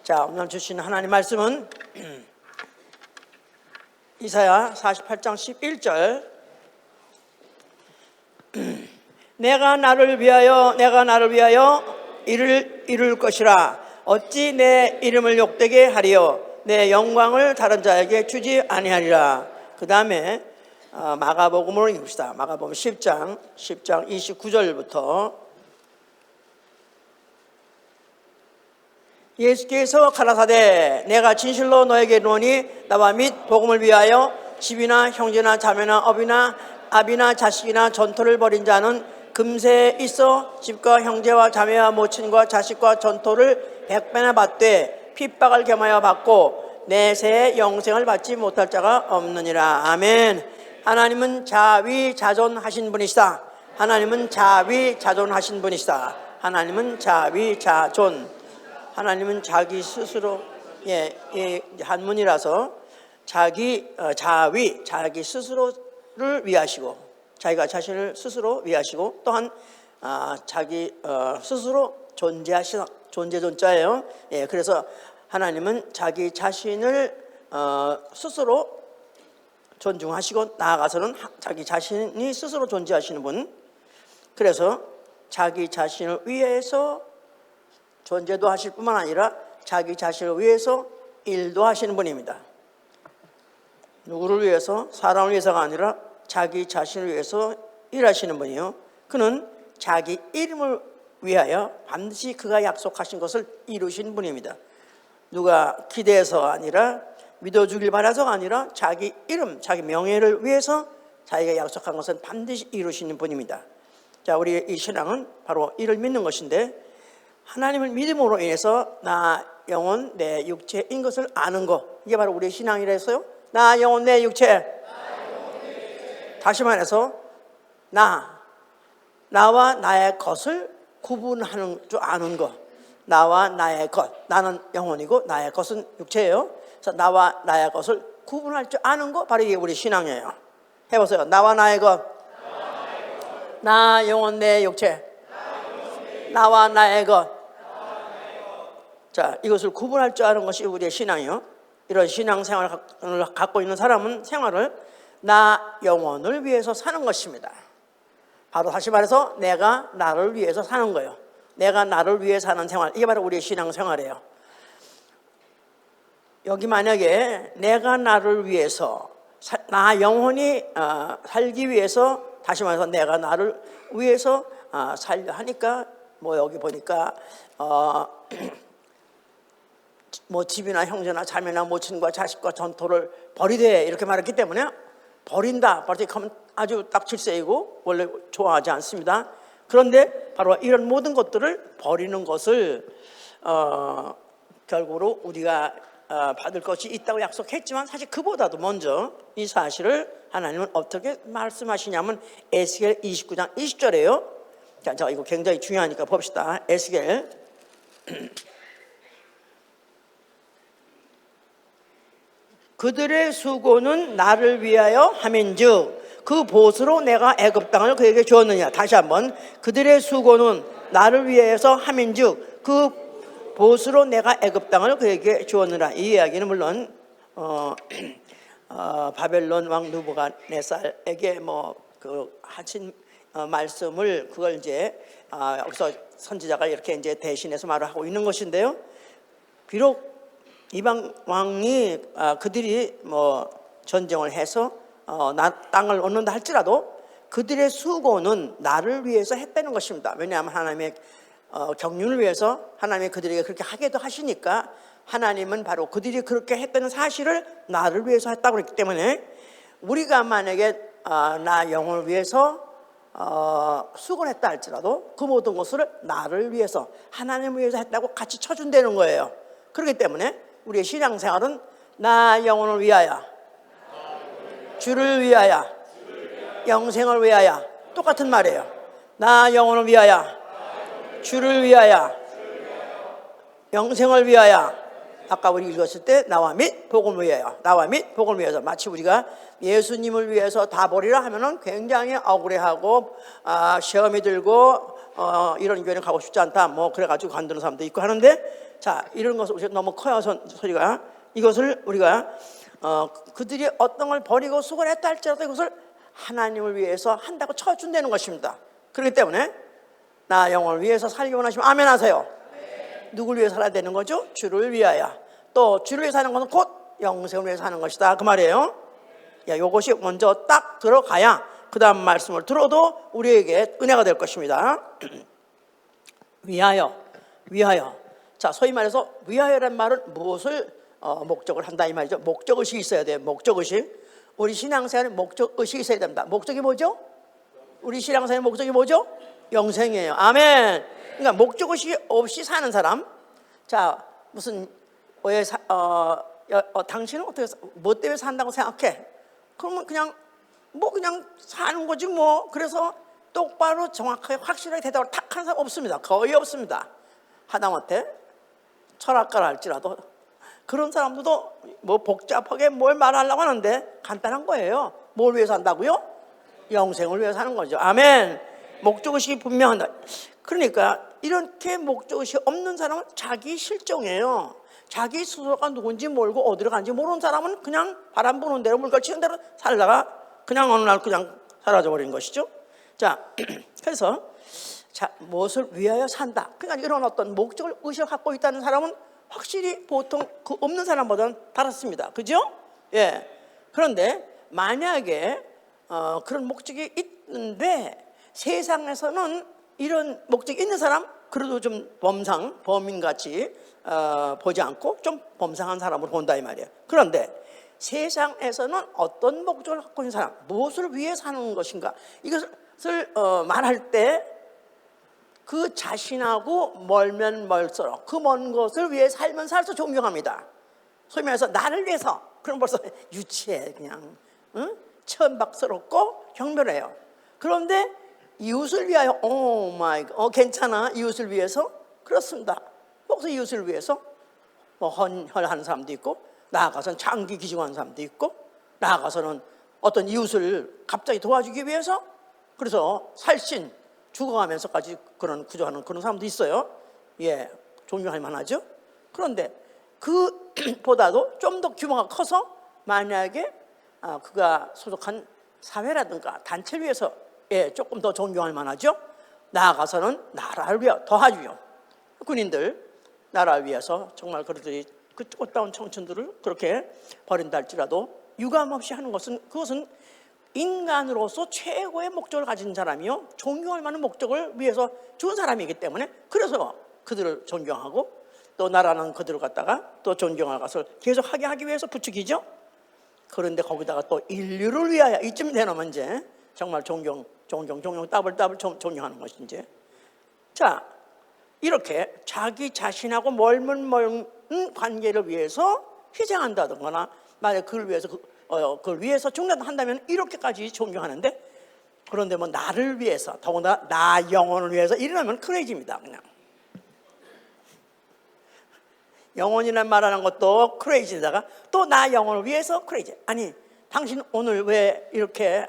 자, 오늘 주신 하나님 말씀은 이사야 48장 11절. 내가 나를 위하여 이룰 것이라. 어찌 내 이름을 욕되게 하리요. 내 영광을 다른 자에게 주지 아니하리라. 그 다음에 마가복음으로 읽읍시다. 마가복음 10장 29절부터. 예수께서 가라사대 내가 진실로 너에게 이르노니 나와 및 복음을 위하여 집이나 형제나 자매나 업이나 아비나 자식이나 전토를 벌인 자는 금세 있어 집과 형제와 자매와 모친과 자식과 전토를 100배나 받되 핍박을 겸하여 받고 내세의 영생을 받지 못할 자가 없느니라. 아멘. 하나님은 자위자존하신 분이시다. 하나님은 자위자존하신 분이시다. 하나님은 자위자존. 하나님은 자기 스스로 한문이라서 자기 스스로를 위하시고 자기가 자신을 스스로 위하시고 또한 자기 스스로 존재하시는 존재존자예요. 그래서 하나님은 자기 자신을 스스로 존중하시고 나아가서는 자기 자신이 스스로 존재하시는 분. 그래서 자기 자신을 위해서 존재도 하실 뿐만 아니라 자기 자신을 위해서 일도 하시는 분입니다. 누구를 위해서? 사람을 위해서가 아니라 자기 자신을 위해서 일하시는 분이요. 그는 자기 이름을 위하여 반드시 그가 약속하신 것을 이루신 분입니다. 누가 기대해서가 아니라 믿어주길 바라서가 아니라 자기 이름, 자기 명예를 위해서 자기가 약속한 것은 반드시 이루시는 분입니다. 자, 우리 이 신앙은 바로 이를 믿는 것인데, 하나님을 믿음으로 인해서 나 영혼 내 육체인 것을 아는 것, 이게 바로 우리의 신앙이라 했어요. 나 영혼 내 육체. 다시 말해서 나와 나의 것을 구분하는 줄 아는 것. 나와 나의 것. 나는 영혼이고 나의 것은 육체예요. 그래서 나와 나의 것을 구분할 줄 아는 것, 바로 이게 우리 신앙이에요. 해보세요. 나와 나의 것. 나 영혼 내 육체. 나와 나의 것. 자, 이것을 구분할 줄 아는 것이 우리의 신앙이요. 이런 신앙생활을 갖고 있는 사람은 생활을 나 영혼을 위해서 사는 것입니다. 바로 다시 말해서 내가 나를 위해서 사는 거예요. 내가 나를 위해 사는 생활, 이게 바로 우리의 신앙생활이에요. 여기 만약에 내가 나를 위해서 나 영혼이 살기 위해서, 다시 말해서 내가 나를 위해서 살려 하니까 뭐 여기 보니까 뭐 집이나 형제나 자매나 모친과 자식과 전토를 벌이되 이렇게 말했기 때문에 버린다, 버리면 아주 딱 질색이고 원래 좋아하지 않습니다. 그런데 바로 이런 모든 것들을 버리는 것을 결국으로 우리가 받을 것이 있다고 약속했지만, 사실 그보다도 먼저 이 사실을 하나님은 어떻게 말씀하시냐면 에스겔 29장 20절이에요. 자, 이거 굉장히 중요하니까 봅시다. 에스겔 그들의 수고는 나를 위하여 함인즉 그 보수로 내가 애굽 땅을 그에게 주었느냐. 다시 한번, 그들의 수고는 나를 위해서 함인즉 그 보수로 내가 애굽 땅을 그에게 주었느라. 이 이야기는 물론 바벨론 왕 느부갓네살에게 그 하신 말씀을, 그걸 이제 여기서 선지자가 이렇게 이제 대신해서 말을 하고 있는 것인데요. 비록 이방 왕이 그들이 전쟁을 해서 땅을 얻는다 할지라도 그들의 수고는 나를 위해서 했다는 것입니다. 왜냐하면 하나님의 경륜을 위해서 하나님이 그들에게 그렇게 하게도 하시니까, 하나님은 바로 그들이 그렇게 했다는 사실을 나를 위해서 했다고 그랬기 때문에, 우리가 만약에 나 영혼을 위해서 수고를 했다 할지라도 그 모든 것을 나를 위해서, 하나님을 위해서 했다고 같이 쳐준다는 거예요. 그렇기 때문에 우리의 신앙생활은 나 영혼을 위하여, 주를 위하여, 영생을 위하여, 똑같은 말이에요. 나 영혼을 위하여, 주를 위하여, 영생을 위하여. 아까 우리 읽었을 때 나와 및 복음을 위하여, 나와 및 복음을 위해서. 마치 우리가 예수님을 위해서 다 버리라 하면은 굉장히 억울해하고 시험이 들고 이런 교회는 가고 싶지 않다, 그래가지고 관두는 사람도 있고 하는데, 자, 이런 것을 너무 커요, 소리가. 이것을 우리가 그들이 어떤 걸 버리고 수고했다 할지라도 이것을 하나님을 위해서 한다고 쳐준다는 것입니다. 그렇기 때문에 나 영혼을 위해서 살기 원하시면 아멘 하세요. 누굴 위해 살아야 되는 거죠? 주를 위하여. 또 주를 위해 사는 것은 곧 영생을 위해 사는 것이다, 그 말이에요. 야, 요것이 먼저 딱 들어가야 그 다음 말씀을 들어도 우리에게 은혜가 될 것입니다. 위하여. 자, 소위 말해서 위하여란 말은 무엇을 목적을 한다 이 말이죠. 목적의식이 있어야 돼요. 목적의식. 우리 신앙생활에 목적의식이 있어야 됩니다. 목적이 뭐죠? 우리 신앙생활의 목적이 뭐죠? 영생이에요. 아멘. 그러니까 목적의식이 없이 사는 사람. 자, 무슨 당신은 어떻게 뭐 때문에 산다고 생각해? 그러면 그냥 사는 거지 뭐. 그래서 똑바로 정확하게 확실하게 대답을 탁 하는 사람 없습니다. 거의 없습니다. 하다못해 철학가라 할지라도 그런 사람들도 뭐 복잡하게 뭘 말하려고 하는데 간단한 거예요. 뭘 위해서 한다고요? 영생을 위해서 하는 거죠. 아멘. 목적의식이 분명한다. 그러니까 이렇게 목적의식이 없는 사람은 자기 실종이에요. 자기 스스로가 누군지 모르고 어디로 간지 모르는 사람은 그냥 바람 부는 대로 물결 치는 대로 살다가 그냥 어느 날 그냥 사라져버린 것이죠. 자, 그래서 자, 무엇을 위하여 산다. 그러니까 이런 어떤 목적을 의식을 갖고 있다는 사람은 확실히 보통 그 없는 사람보다는 다릅니다. 그죠? 예. 그런데 만약에 그런 목적이 있는데 세상에서는 이런 목적이 있는 사람 그래도 좀 범인같이 보지 않고 좀 범상한 사람으로 본다 이 말이에요. 그런데 세상에서는 어떤 목적을 갖고 있는 사람, 무엇을 위해 사는 것인가, 이것을 말할 때 그 자신하고 멀면 멀수록 그 먼 것을 위해 살면 살수록 존경합니다. 소위 말해서 나를 위해서, 그럼 벌써 유치해, 그냥 천박스럽고 경멸해요. 그런데 이웃을 위하여, 오 마이 갓, 괜찮아, 이웃을 위해서? 그렇습니다. 혹시 이웃을 위해서 뭐 헌혈하는 사람도 있고, 나아가서는 장기 기증하는 사람도 있고, 나아가서는 어떤 이웃을 갑자기 도와주기 위해서, 그래서 살신 죽어가면서까지 그런 구조하는 그런 사람도 있어요. 예, 존경할 만하죠. 그런데 그보다도 좀 더 규모가 커서 만약에 그가 소속한 사회라든가 단체를 위해서 조금 더 존경할 만하죠. 나아가서는 나라를 위하여 더하죠. 군인들 나라를 위해서 정말 그들이 그 꽃다운 청춘들을 그렇게 버린다 할지라도 유감없이 하는 것은, 그것은 인간으로서 최고의 목적을 가진 사람이요, 존경할 만한 목적을 위해서 죽은 사람이기 때문에, 그래서 그들을 존경하고 또 나라는 그들을 갖다가 또 존경할 것을 계속하게 하기 위해서 부추기죠. 그런데 거기다가 또 인류를 위하여, 이쯤 되면 이제 정말 존경 더블 존경하는 것인지. 자, 이렇게 자기 자신하고 멀은 관계를 위해서 희생한다든가, 만약 그걸 위해서 죽는다면 이렇게까지 존경하는데, 그런데 뭐 나를 위해서, 더군다나 나 영혼을 위해서 이러면 크레이지입니다. 그냥 영혼이란 말하는 것도 크레이지다가 또 나 영혼을 위해서 크레이지. 아니, 당신 오늘 왜 이렇게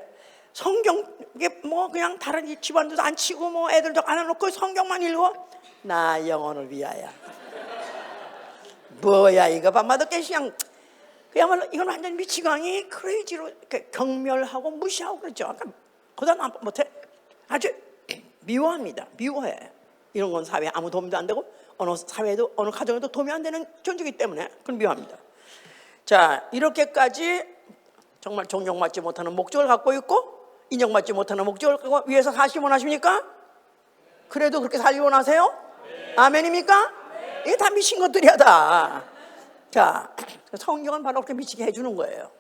성경, 이게 뭐 그냥 다른 집안들도 안 치고 뭐 애들도 안 해놓고 성경만 읽어? 나 영혼을 위하여. 뭐야 이거 밤마다 그냥 그야말로 이건 완전 미치광이 크레이지로 경멸하고 무시하고 그렇죠. 그다음 못해. 아주 미워합니다. 미워해. 이런 건 사회에 아무 도움도 안 되고 어느 사회에도 어느 가정에도 도움이 안 되는 존재이기 때문에 그건 미워합니다. 자, 이렇게까지 정말 존경받지 못하는 목적을 갖고 있고 인정받지 못하는 목적을 갖고 위해서 사시기 원하십니까? 그래도 그렇게 살기 원하세요? 네. 아멘입니까? 네. 이게 다 미친 것들이야 다. 자, 성경은 바로 그렇게 미치게 해주는 거예요.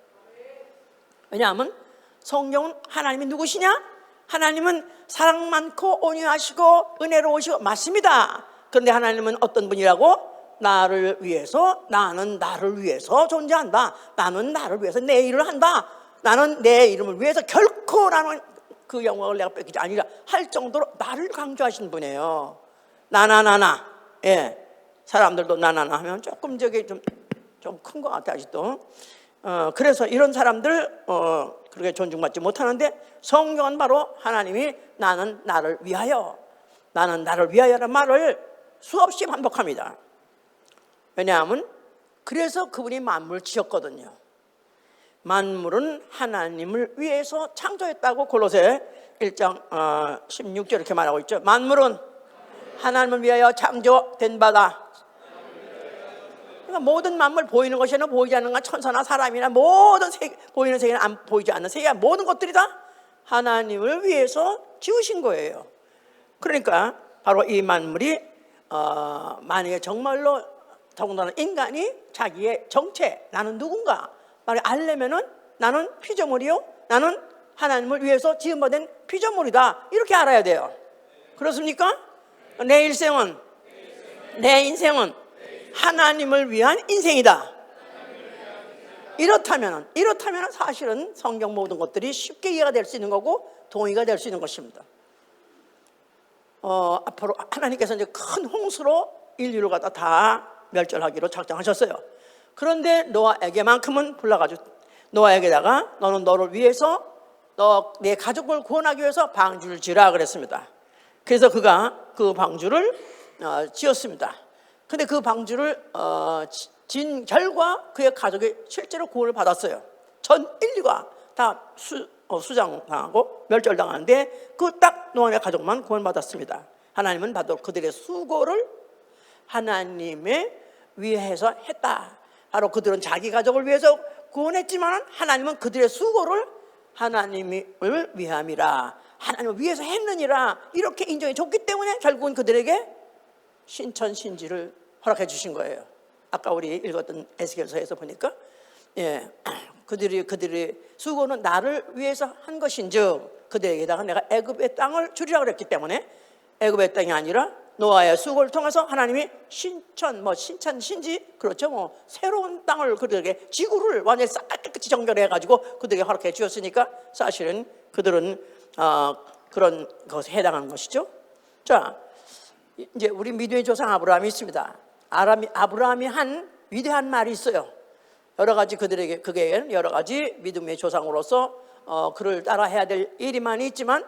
왜냐하면 성경은 하나님이 누구시냐? 하나님은 사랑 많고 온유하시고 은혜로우시고 맞습니다. 그런데 하나님은 어떤 분이라고? 나를 위해서, 나는 나를 위해서 존재한다. 나는 나를 위해서 내 일을 한다. 나는 내 이름을 위해서 결코 나는 그 영광을 내가 뺏기지 아니라 할 정도로 나를 강조하시는 분이에요. 나나나나. 예. 사람들도 나나나 하면 조금 저게 좀 큰 것 같아 아직도. 그래서 이런 사람들 그렇게 존중받지 못하는데, 성경은 바로 하나님이 나는 나를 위하여, 나는 나를 위하여라는 말을 수없이 반복합니다. 왜냐하면 그래서 그분이 만물을 지었거든요. 만물은 하나님을 위해서 창조했다고 골로새 1장 16절 이렇게 말하고 있죠. 만물은 하나님을 위하여 창조된 바다. 그러니까 모든 만물, 보이는 것이나 보이지 않는 것, 천사나 사람이나 모든 보이는 세계나 안 보이지 않는 세계, 모든 것들이 다 하나님을 위해서 지으신 거예요. 그러니까 바로 이 만물이 만약에 정말로 더군다나 인간이 자기의 정체, 나는 누군가 말을 알려면은 나는 피조물이요, 나는 하나님을 위해서 지음받은 피조물이다, 이렇게 알아야 돼요. 그렇습니까? 내 인생은 하나님을 위한 인생이다. 이렇다면 사실은 성경 모든 것들이 쉽게 이해가 될 수 있는 거고 동의가 될 수 있는 것입니다. 앞으로 하나님께서 이제 큰 홍수로 인류를 갖다 다 멸절하기로 작정하셨어요. 그런데 노아에게만큼은 불러가지고 노아에게다가 너는 너를 위해서 내 가족을 구원하기 위해서 방주를 지으라 그랬습니다. 그래서 그가 그 방주를 지었습니다. 근데 그 방주를 진 결과 그의 가족이 실제로 구원을 받았어요. 전 인류가 다 수장당하고 멸절당하는데 그 딱 노아의 가족만 구원받았습니다. 하나님은 바로 그들의 수고를 하나님의 위해서 했다. 바로 그들은 자기 가족을 위해서 구원했지만 하나님은 그들의 수고를 하나님을 위함이라, 하나님을 위해서 했느니라, 이렇게 인정해 줬기 때문에 결국은 그들에게 신천신지를 허락해 주신 거예요. 아까 우리 읽었던 에스겔서에서 보니까 그들의 수고는 나를 위해서 한 것인즉 그들에게다가 내가 애굽의 땅을 주리라 그랬기 때문에 애굽의 땅이 아니라 노아의 수고를 통해서 하나님이 신천신지, 그렇죠, 새로운 땅을 그들에게, 지구를 완전히 싹 깨끗이 정결해 가지고 그들에게 허락해 주었으니까 사실은 그들은 그런 것에 해당하는 것이죠. 자, 이제 우리 믿음의 조상 아브라함이 있습니다. 아브라함이 한 위대한 말이 있어요. 여러 가지 그게 여러 가지 믿음의 조상으로서 그를 따라 해야 될 일이 많이 있지만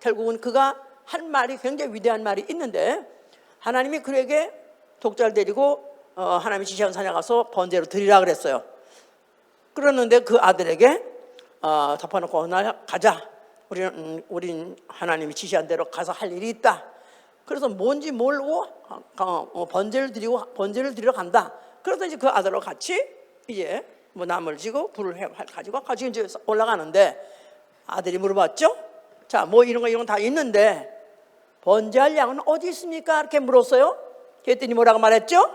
결국은 그가 한 말이 굉장히 위대한 말이 있는데, 하나님이 그에게 독자를 데리고 하나님이 지시한 산에 가서 번제로 드리라 그랬어요. 그러는데 그 아들에게 덮어놓고 어느 날 가자, 우린 하나님이 지시한 대로 가서 할 일이 있다. 그래서 뭔지 모르고 번제를 드리러 간다. 그래서 이제 그 아들하고 같이 이제 나무를 지고 불을 가지고 이제 올라가는데 아들이 물어봤죠. 자, 이런 거 다 있는데 번제할 양은 어디 있습니까? 이렇게 물었어요. 그랬더니 뭐라고 말했죠?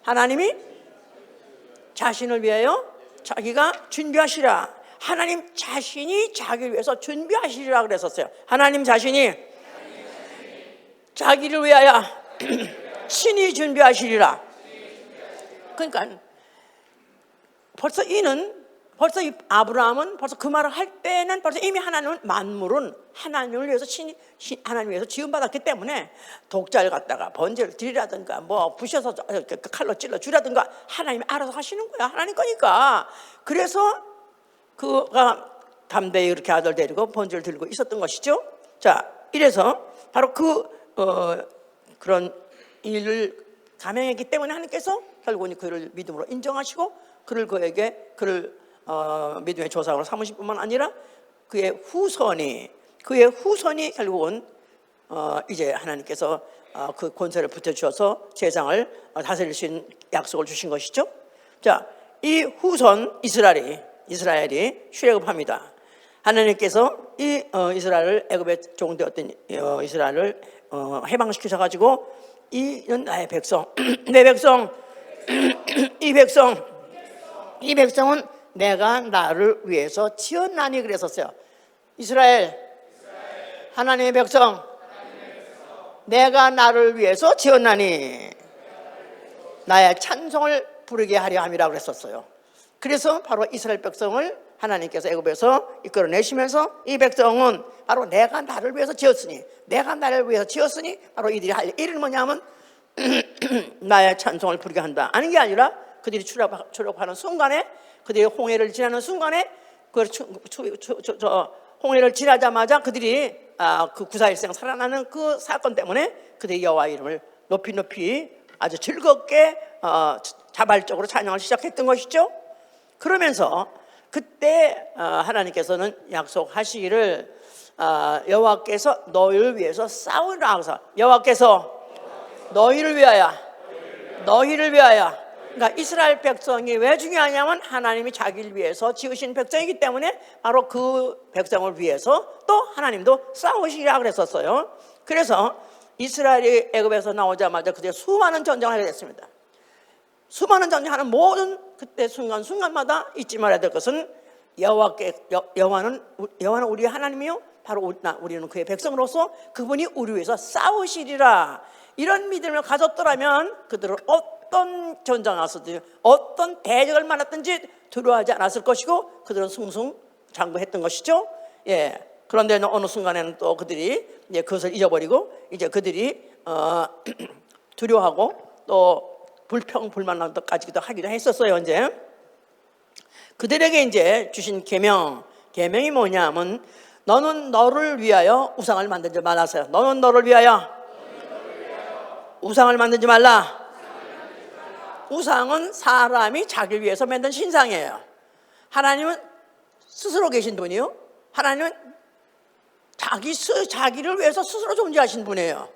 하나님이 자신을 위하여 자기가 준비하시라. 하나님 자신이 자기를 위해서 준비하시리라 그랬었어요. 하나님 자신이 자기를 위하여 친히 준비하시리라. 그러니까 벌써 이 아브라함은 벌써 그 말을 할 때는 벌써 이미 하나님은 만물은 하나님을 위해서 하나님 위해서 지음받았기 때문에 독자를 갖다가 번제를 드리라든가 부셔서 칼로 찔러 주라든가 하나님이 알아서 하시는 거야. 하나님 거니까. 그래서 그가 담대히 이렇게 아들 데리고 번제를 들고 있었던 것이죠. 자, 이래서 바로 그런 일을 감행했기 때문에 하나님께서 결국은 그를 믿음으로 인정하시고 그를 믿음의 조상으로 삼으실 뿐만 아니라 그의 후손이 결국은 이제 하나님께서 그 권세를 붙여주셔서 세상을 다스릴 수 있는 약속을 주신 것이죠. 자, 이 후손 이스라엘이 출애굽합니다. 하나님께서 이 이스라엘을 애굽의 종되었던 이스라엘을 해방시키셔가지고 이는 나의 백성, 내 백성, 이 백성은 내가 나를 위해서 지었나니 그랬었어요. 이스라엘, 하나님의 백성, 내가 나를 위해서 지었나니 나의 찬송을 부르게 하려 함이라 그랬었어요. 그래서 바로 이스라엘 백성을 하나님께서 애굽에서 이끌어내시면서 이 백성은 바로 내가 나를 위해서 지었으니 바로 이들이 할 일은 뭐냐면 나의 찬송을 부르게 한다. 아닌 게 아니라 그들이 출애굽하는 순간에, 그들이 홍해를 지나는 순간에, 홍해를 지나자마자 그들이 그 구사일생 살아나는 그 사건 때문에 그들이 여호와 이름을 높이 아주 즐겁게 자발적으로 찬양을 시작했던 것이죠. 그러면서 그때 하나님께서는 약속하시기를 여호와께서 너희를 위해서 싸우리라 하셔서, 여호와께서 너희를 위하여 그러니까 이스라엘 백성이 왜 중요하냐면 하나님이 자기를 위해서 지으신 백성이기 때문에 바로 그 백성을 위해서 또 하나님도 싸우시리라 그랬었어요. 그래서 이스라엘이 애굽에서 나오자마자 그때 수많은 전쟁을 하게 됐습니다. 수많은 전쟁하는 모든 그때 순간순간마다 잊지 말아야 될 것은 여호와는 우리 하나님이요, 바로 우리는 그의 백성으로서 그분이 우리 위해서 싸우시리라. 이런 믿음을 가졌더라면 그들은 어떤 전쟁을 왔든지 어떤 대적을 만났든지 두려워하지 않았을 것이고 그들은 승승장구했던 것이죠. 그런데 어느 순간에는 또 그들이 이제 그것을 잊어버리고 이제 그들이 두려워하고 또 불평불만까지도 하기도 했었어요. 이제 그들에게 이제 주신 계명이 뭐냐면 너는 너를 위하여 우상을 만들지 말라서요. 너는 너를 위하여 우상을 만들지 말라. 우상은 사람이 자기를 위해서 만든 신상이에요. 하나님은 스스로 계신 분이요, 하나님은 자기를 위해서 스스로 존재하신 분이에요.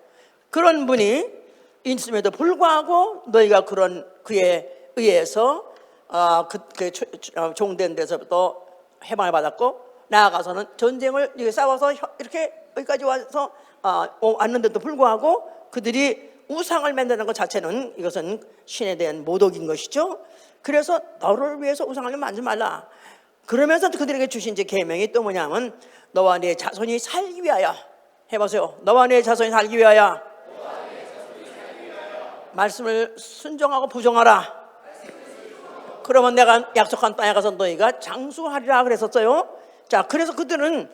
그런 분이 있음에도 불구하고 너희가 그런 그에 의해서 종된 데서부터 해방을 받았고 나아가서는 전쟁을 싸워서 이렇게 여기까지 와서 왔는데도 불구하고 그들이 우상을 만드는 것 자체는 이것은 신에 대한 모독인 것이죠. 그래서 너를 위해서 우상을 만들지 말라. 그러면서 그들에게 주신 이제 계명이 또 뭐냐면 너와 네 자손이 살기 위하여, 해보세요. 너와 네 자손이 살기 위하여 말씀을 순종하고 부정하라. 그러면 내가 약속한 땅에 가서 너희가 장수하리라 그랬었어요. 자, 그래서 그들은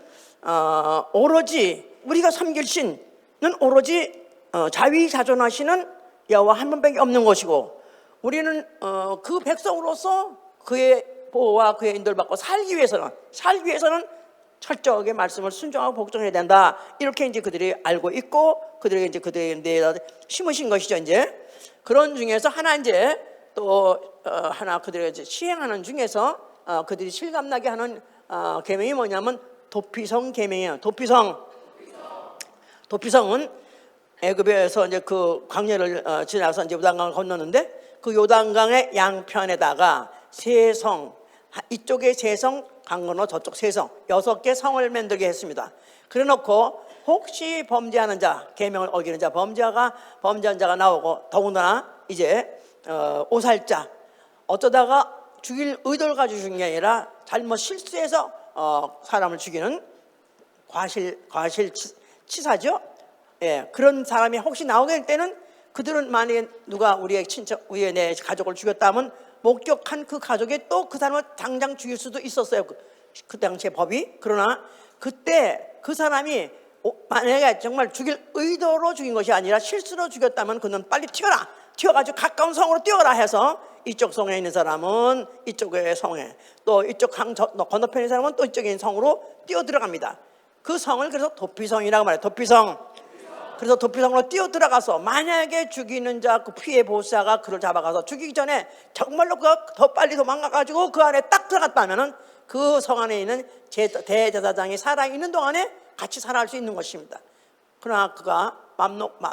오로지 우리가 섬길 신은 오로지 자위자존하시는 여호와 한 분밖에 없는 것이고 우리는 그 백성으로서 그의 보호와 그의 인도를 받고 살기 위해서는 철저하게 말씀을 순종하고 복종해야 된다. 이렇게 이제 그들이 알고 있고 그들에게 이제 그들에게 내다 심으신 것이죠. 이제 그런 중에서 하나 이제 또 하나 그들에게 이제 시행하는 중에서 그들이 실감나게 하는 계명이 뭐냐면 도피성 계명이에요. 도피성은 애굽에서 이제 그 광야를 지나서 이제 요단강을 건너는데 그 요단강의 양편에다가 세 성, 이쪽에 세 성, 강 건너 저쪽 세 성, 6개 성을 만들게 했습니다. 그래 놓고 혹시 범죄하는 자, 계명을 어기는 자, 범죄한 자가 나오고 더군다나 이제 오살자, 어쩌다가 죽일 의도를 가지고 죽인 게 아니라 잘못 실수해서 사람을 죽이는 과실치사죠. 그런 사람이 혹시 나오게 될 때는 그들은 만약에 누가 우리의 내 가족을 죽였다면 목격한 그 가족이 또 그 사람을 당장 죽일 수도 있었어요. 그 당시의 법이. 그러나 그때 그 사람이 만약에 정말 죽일 의도로 죽인 것이 아니라 실수로 죽였다면 그는 빨리 튀어가지고 가까운 성으로 뛰어가라 해서 이쪽 성에 있는 사람은 이쪽의 성에, 또 이쪽 강 건너편에 있는 사람은 또 이쪽에 있는 성으로 뛰어 들어갑니다. 그 성을 그래서 도피성이라고 말해요. 그래서 도피성으로 뛰어 들어가서 만약에 죽이는 자, 그 피해 보호자가 그를 잡아가서 죽이기 전에 정말로 그가 더 빨리 도망가가지고 그 안에 딱 들어갔다면은 그 성 안에 있는 대제사장이 살아있는 동안에 같이 살아갈 수 있는 것입니다. 그러나 그가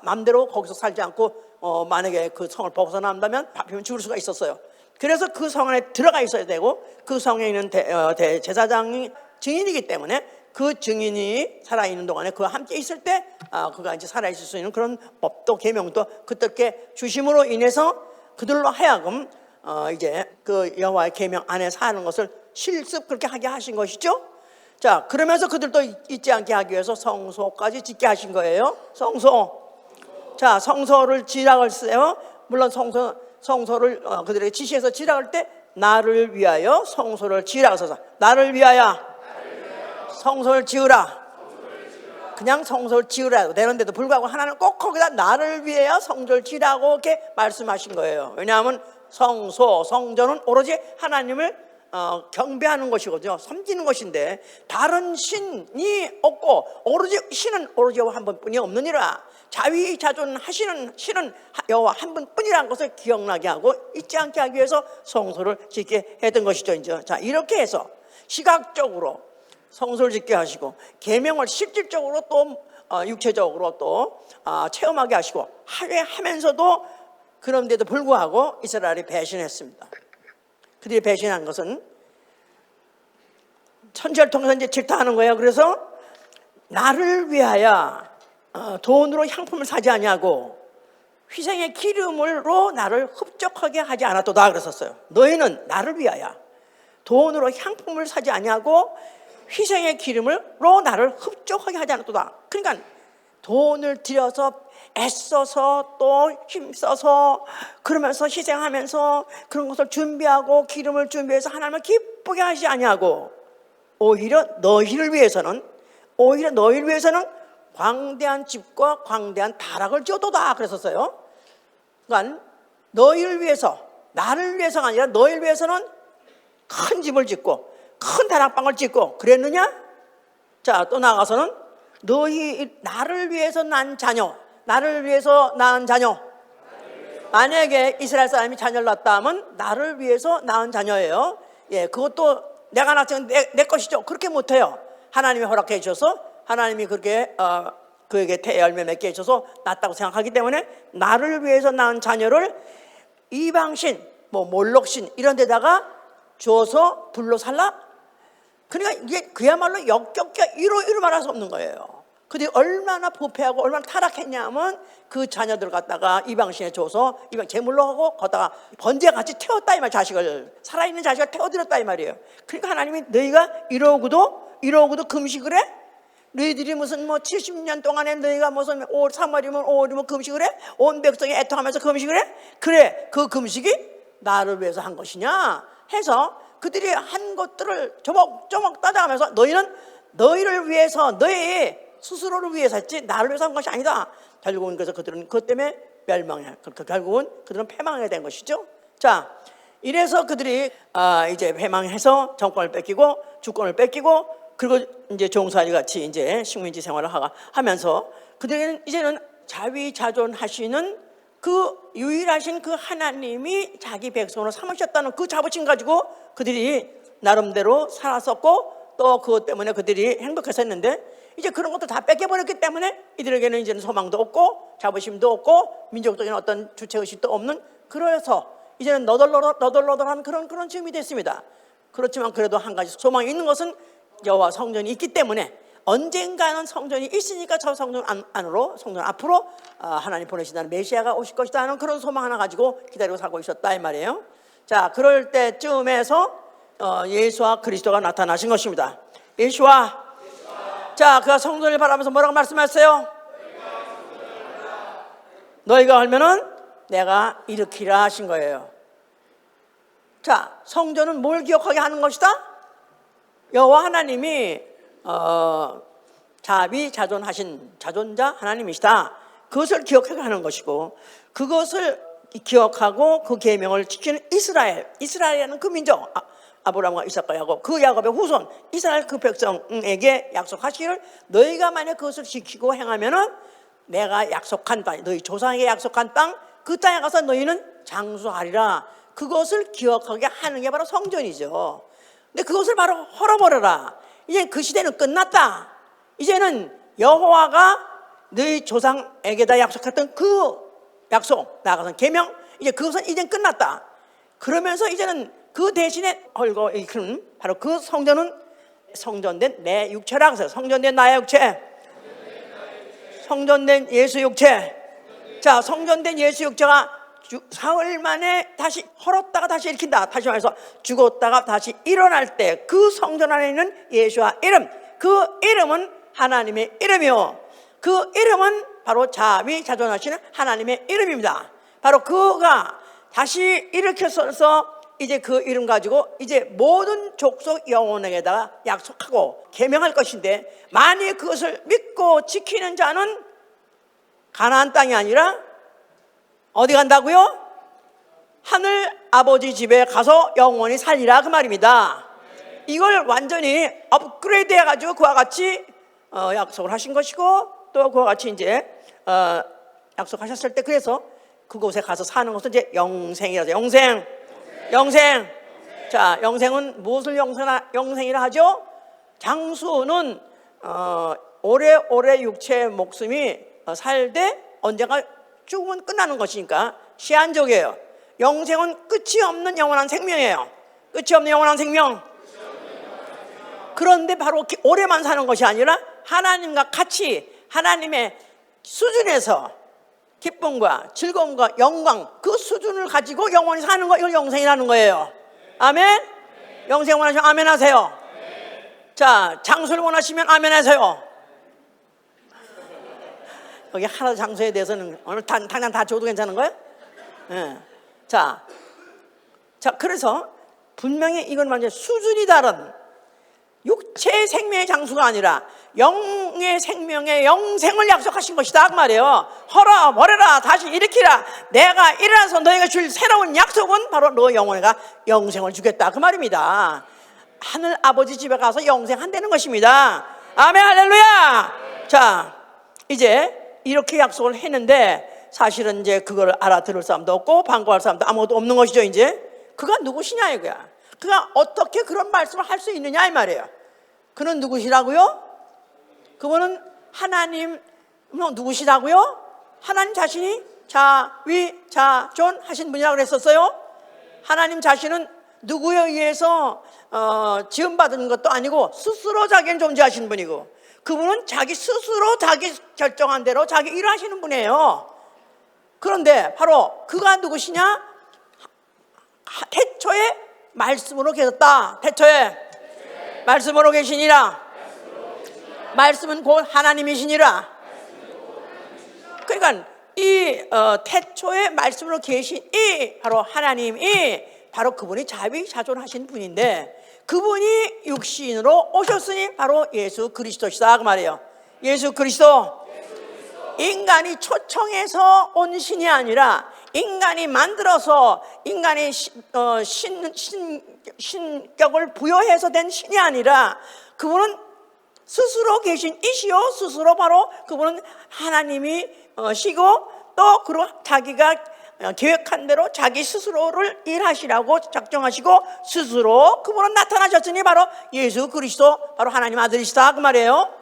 맘대로 거기서 살지 않고 만약에 그 성을 벗어난다면 잡히면 죽을 수가 있었어요. 그래서 그 성 안에 들어가 있어야 되고 그 성에 있는 제사장이 증인이기 때문에 그 증인이 살아있는 동안에 그와 함께 있을 때 그가 이제 살아있을 수 있는 그런 법도 계명도 그들께 주심으로 인해서 그들로 하여금 이제 그 여호와의 계명 안에 사는 것을 실습 그렇게 하게 하신 것이죠. 자, 그러면서 그들도 잊지 않게 하기 위해서 성소까지 짓게 하신 거예요. 성소. 자, 성소를 지락을 써요. 물론 성소를 그들에게 지시해서 지락할 때 나를 위하여 성소를 지라고 써서 나를 위하여 성소를 지으라. 그냥 성소를 지으라 되는데도 불구하고 하나는 꼭 거기다 나를 위하여 성소를 지으라고 이렇게 말씀하신 거예요. 왜냐하면 성전은 오로지 하나님을 경배하는 것이거든요. 섬기는 것인데 다른 신이 없고 오로지 신은 오로지 여호와 한 분뿐이 없느니라. 자위자존하시는 신은 여호와 한 분뿐이라는 것을 기억나게 하고 잊지 않게 하기 위해서 성소를 짓게 했던 것이죠. 이제 자, 이렇게 해서 시각적으로 성소를 짓게 하시고 계명을 실질적으로 또 육체적으로 또 체험하게 하시고 하면서도 그런데도 불구하고 이스라엘이 배신했습니다. 그들이 배신한 것은 선지자를 통해서 이제 질타하는 거예요. 그래서 나를 위하여 돈으로 향품을 사지 아니하고 희생의 기름으로 나를 흡족하게 하지 않았도다 그랬었어요. 너희는 나를 위하여 돈으로 향품을 사지 아니하고 희생의 기름으로 나를 흡족하게 하지 않았도다. 그러니까 돈을 들여서 애써서 또 힘써서 그러면서 희생하면서 그런 것을 준비하고 기름을 준비해서 하나님을 기쁘게 하지 아니하고 오히려 너희를 위해서는 광대한 집과 광대한 다락을 지어도다 그랬었어요. 그러니까 너희를 위해서, 나를 위해서가 아니라 너희를 위해서는 큰 집을 짓고 큰 다락방을 짓고 그랬느냐? 자, 또 나가서는 나를 위해서 낳은 자녀, 만약에 이스라엘 사람이 자녀를 낳았다 하면 나를 위해서 낳은 자녀예요. 예, 그것도 내가 낳았으면 내 것이죠. 그렇게 못해요. 하나님이 허락해 주셔서 하나님이 그렇게 그에게 태 열매 맺게 해줘서 낳았다고 생각하기 때문에 나를 위해서 낳은 자녀를 이방신, 몰록신 이런 데다가 줘서 불로 살라? 그러니까 이게 그야말로 역겹게 이루 말할 수 없는 거예요. 그들이 얼마나 부패하고 얼마나 타락했냐면 그 자녀들 갖다가 이방신에 줘서 이방 제물로 하고 거다가 번제같이 태웠다 이 말. 자식을, 살아있는 자식을 태워드렸다 이 말이에요. 그러니까 하나님이 너희가 이러고도 금식을 해? 너희들이 무슨 70년 동안에 너희가 무슨 3월이면 5월이면 금식을 해? 온 백성이 애통하면서 금식을 해? 그래, 그 금식이 나를 위해서 한 것이냐 해서 그들이 한 것들을 조목조목 따져가면서 너희는 너희를 위해서, 너희 스스로를 위해서 했지 나를 위해서 한 것이 아니다. 결국은 그래서 그들은 그것 때문에 멸망해. 결국은 그들은 패망하게 된 것이죠. 자, 이래서 그들이 이제 패망해서 정권을 뺏기고 주권을 뺏기고 그리고 이제 종살이 같이 이제 식민지 생활을 하면서 그들은 이제는 자위자존하시는 그 유일하신 그 하나님이 자기 백성으로 삼으셨다는 그 자부심 가지고 그들이 나름대로 살았었고 또 그것 때문에 그들이 행복해서 했는데 이제 그런 것도 다 뺏겨버렸기 때문에 이들에게는 이제는 소망도 없고 자부심도 없고 민족적인 어떤 주체의식도 없는 그래서 이제는 너덜너덜한 그런 즈음이 됐습니다. 그렇지만 그래도 한 가지 소망이 있는 것은 여호와 성전이 있기 때문에 언젠가는 성전이 있으니까 저 성전 성전 앞으로 하나님 보내신다는 메시아가 오실 것이다 하는 그런 소망 하나 가지고 기다리고 살고 있었다 이 말이에요. 자, 그럴 때쯤에서 예수와 그리스도가 나타나신 것입니다. 예수와 자, 그가 성전을 바라면서 뭐라고 말씀하셨어요? 너희가 하면은 내가 일으키라 하신 거예요. 자, 성전은 뭘 기억하게 하는 것이다? 여호와 하나님이 자비자존하신 자존자 하나님이시다. 그것을 기억하게 하는 것이고 그것을 기억하고 그 계명을 지키는 이스라엘이라는 그 민족 아브라함과 이삭과 야곱 그 야곱의 후손 이스라엘 그 백성에게 약속하시기를 너희가 만약 그것을 지키고 행하면은 내가 약속한 땅 너희 조상에게 약속한 땅 그 땅에 가서 너희는 장수하리라. 그것을 기억하게 하는 게 바로 성전이죠. 근데 그것을 바로 헐어버려라. 이제 그 시대는 끝났다. 이제는 여호와가 너희 조상에게다 약속했던 그 약속 나아가서 계명 이제 그것은 이젠 끝났다. 그러면서 이제는 그 대신에 헐고 일컫는 바로 그 성전은 성전된 내 육체라 그래서 성전된 나의 육체, 성전된 예수 육체. 자, 성전된 예수 육체가 사흘 만에 다시 헐었다가 다시 일으킨다. 다시 말해서 죽었다가 다시 일어날 때 그 성전 안에 있는 예수와 이름, 그 이름은 하나님의 이름이요. 그 이름은 바로 자비자존하시는 하나님의 이름입니다. 바로 그가 다시 일으켜서 이제 그 이름 가지고 이제 모든 족속 영혼에게다가 약속하고 계명할 것인데 만일 그것을 믿고 지키는 자는 가나안 땅이 아니라 어디 간다고요? 하늘 아버지 집에 가서 영원히 살리라 그 말입니다. 이걸 완전히 업그레이드 해가지고 그와 같이 약속을 하신 것이고, 또 그와 같이 이제 약속하셨을 때, 그래서 그곳에 가서 사는 것은 이제 영생이라죠. 영생. 자, 영생은 무엇을 영생이라 하죠? 장수는 오래오래 육체의 목숨이 살되 언젠가 죽으면 끝나는 것이니까 시한적이에요. 영생은 끝이 없는 영원한 생명이에요. 끝이 없는 영원한 생명. 그런데 바로 오래만 사는 것이 아니라 하나님과 같이 하나님의 수준에서 기쁨과 즐거움과 영광, 그 수준을 가지고 영원히 사는 거, 이걸 영생이라는 거예요. 아멘? 영생 원하시면 아멘 하세요. 자, 장수를 원하시면 아멘 하세요. 여기 하나 장수에 대해서는 오늘 당장 다 줘도 괜찮은 거예요? 네. 자, 그래서 분명히 이건 완전 수준이 다른 육체의 생명의 장수가 아니라 영의 생명의 영생을 약속하신 것이다 그 말이에요. 허라 버려라 다시 일으키라, 내가 일어나서 너희가 줄 새로운 약속은 바로 너 영혼에가 영생을 주겠다 그 말입니다. 하늘 아버지 집에 가서 영생한다는 것입니다. 아멘 할렐루야. 자, 이제 이렇게 약속을 했는데 사실은 이제 그걸 알아들을 사람도 없고 반가워할 사람도 아무것도 없는 것이죠. 이제 그가 누구시냐 이거야. 그가 어떻게 그런 말씀을 할 수 있느냐 이 말이에요. 그는 누구시라고요? 그분은 하나님 누구시라고요? 하나님 자신이 자위자존 하신 분이라고 그랬었어요. 하나님 자신은 누구에 의해서 지음받은 것도 아니고 스스로 자기는 존재하신 분이고, 그분은 자기 스스로 자기 결정한 대로 자기 일을 하시는 분이에요. 그런데 바로 그가 누구시냐? 태초에 말씀으로 계셨다. 태초에 말씀으로 계시니라. 말씀은 곧 하나님이시니라. 그러니까 이 태초에 말씀으로 계신 이 바로 하나님이 바로 그분이 자비자존하신 분인데, 그분이 육신으로 오셨으니 바로 예수 그리스도시다 그 말이에요. 예수 그리스도. 인간이 초청해서 온 신이 아니라 인간이 만들어서 인간이 신격을 부여해서 된 신이 아니라 그분은 스스로 계신 이시요, 스스로 바로 그분은 하나님이 시고, 또 그리고 자기가 계획한 대로 자기 스스로를 일하시라고 작정하시고 스스로 그분은 나타나셨으니 바로 예수 그리스도, 바로 하나님 아들이시다 그 말이에요.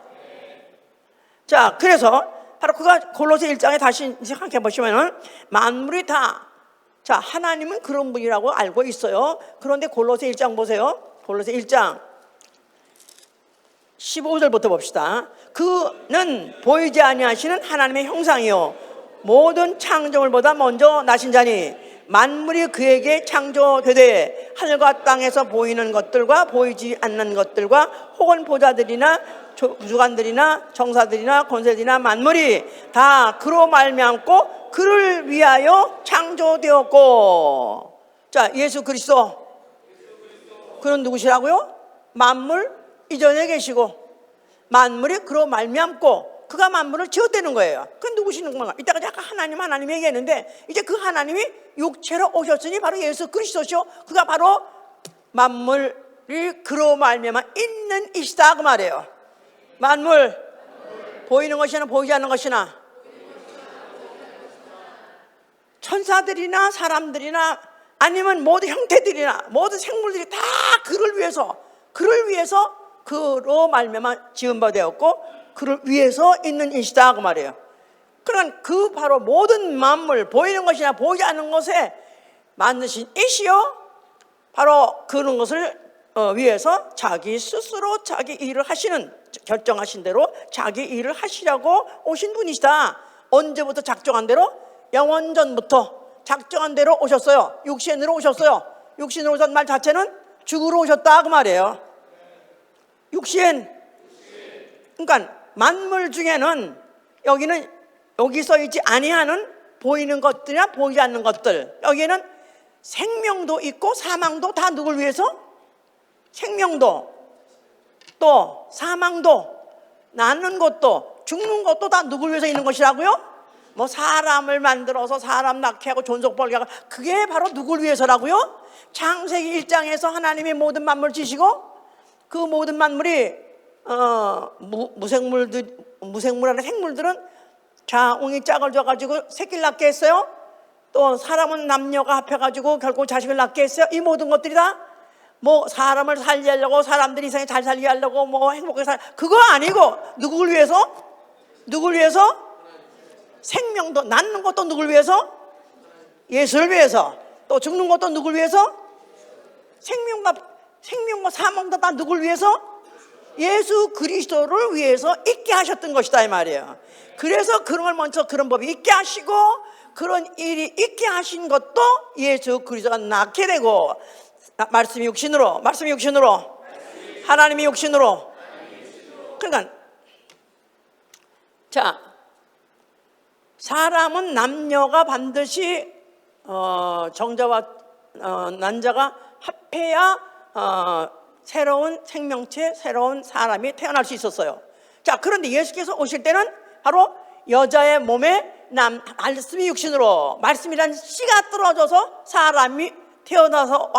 자, 그래서 바로 그가 골로새 1장에 다시 생각해 보시면은 만물이 다, 자, 하나님은 그런 분이라고 알고 있어요. 그런데 골로새 1장 보세요. 골로새 1장 15절부터 봅시다. 그는 보이지 아니하시는 하나님의 형상이요 모든 창조물보다 먼저 나신 자니 만물이 그에게 창조되되 하늘과 땅에서 보이는 것들과 보이지 않는 것들과 혹은 보좌들이나 주관들이나 정사들이나 권세들이나 만물이 다 그로 말미암고 그를 위하여 창조되었고. 자, 예수 그리스도. 그는 누구시라고요? 만물 이전에 계시고 만물이 그로 말미암고 그가 만물을 지었다는 거예요. 그 누구시는 건가? 이따가 잠깐 하나님 얘기했는데, 이제 그 하나님이 육체로 오셨으니 바로 예수 그리스도시요, 그가 바로 만물이 그로 말미암아 있는 이시다 그 말이에요. 만물 보이는 것이나 보이지 않는 것이나 천사들이나 사람들이나 아니면 모든 형태들이나 모든 생물들이 다 그를 위해서 그로 말미암아 지은 바 되었고 그를 위해서 있는 이시다 그 말이에요. 그러니까 그 바로 모든 만물 보이는 것이나 보이지 않는 것에 만드신 이시요 바로 그런 것을 위해서 자기 스스로 자기 일을 하시는, 결정하신 대로 자기 일을 하시라고 오신 분이시다. 언제부터 작정한 대로? 영원전부터 작정한 대로 오셨어요. 육신으로 오셨어요. 육신으로 오셨던 말 자체는 죽으러 오셨다 그 말이에요. 육신. 그러니까 만물 중에는 여기 써 있지 아니하는 보이는 것들이나 보이지 않는 것들, 여기에는 생명도 있고 사망도 다 누굴 위해서? 생명도 또 사망도, 낳는 것도 죽는 것도 다 누굴 위해서 있는 것이라고요? 뭐 사람을 만들어서 사람 낳게 하고 존속 벌게 하고, 그게 바로 누굴 위해서라고요? 창세기 1장에서 하나님이 모든 만물을 지시고 그 모든 만물이 무생물하는 생물들은 자웅이 짝을 져가지고 새끼를 낳게 했어요. 또 사람은 남녀가 합해가지고 결국 자식을 낳게 했어요. 이 모든 것들이 다 뭐 사람을 살게 하려고, 사람들이 이상에 잘 살게 하려고, 뭐 행복하게 그거 아니고 누굴 위해서? 누굴 위해서? 생명도 낳는 것도 누굴 위해서? 예수를 위해서. 또 죽는 것도 누굴 위해서? 생명과 사망도 다 누굴 위해서? 예수 그리스도를 위해서 있게 하셨던 것이다 이 말이에요. 그래서 그런 걸 먼저 그런 법이 있게 하시고, 그런 일이 있게 하신 것도 예수 그리스도가 낳게 되고, 말씀이 육신으로, 하나님이 육신으로. 그러니까 자, 사람은 남녀가 반드시 정자와 난자가 합해야 새로운 생명체, 새로운 사람이 태어날 수 있었어요. 자, 그런데 예수께서 오실 때는 바로 여자의 몸에 말씀이 육신으로, 말씀이란 씨가 떨어져서 사람이 태어나서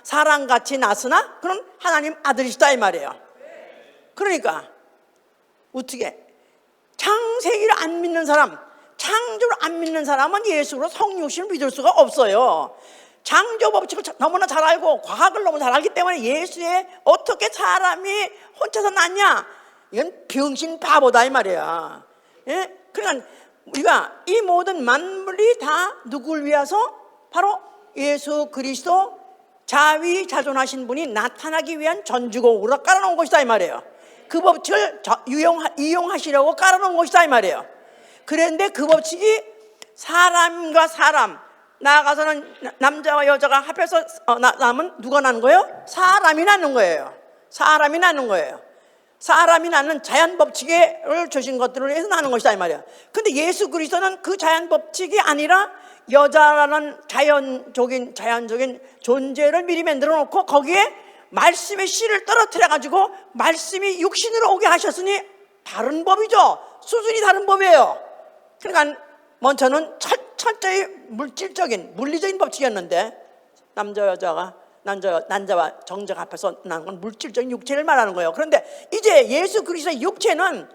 사람같이 났으나 그런 하나님 아들이시다 이 말이에요. 그러니까 어떻게 창세기를 안 믿는 사람, 창조를 안 믿는 사람은 예수로 성육신을 믿을 수가 없어요. 창조 법칙을 너무나 잘 알고 과학을 너무 잘 알기 때문에 예수에 어떻게 사람이 혼자서 낳냐, 이건 병신 바보다 이 말이야. 예? 그러니까 우리가 이 모든 만물이 다 누굴 위해서? 바로 예수 그리스도 자위자존하신 분이 나타나기 위한 전주곡으로 깔아놓은 것이다 이 말이에요. 그 법칙을 이용하시려고 깔아놓은 것이다 이 말이에요. 그런데 그 법칙이 사람과 사람, 나아가서는 남자와 여자가 합해서 낳으면 누가 낳는 거예요? 사람이 낳는 거예요. 사람이 낳는 거예요. 사람이 낳는 자연 법칙을 주신 것들을 위해서 낳는 것이다 이 말이에요. 근데 예수 그리스도는 그 자연 법칙이 아니라 여자라는 자연적인 존재를 미리 만들어 놓고 거기에 말씀의 씨를 떨어뜨려 가지고 말씀이 육신으로 오게 하셨으니 다른 법이죠. 수준이 다른 법이에요. 그러니까 먼저는 철저히 물리적인 법칙이었는데, 난자와 정자가 합해서 나는 건 물질적인 육체를 말하는 거예요. 그런데 이제 예수 그리스도의 육체는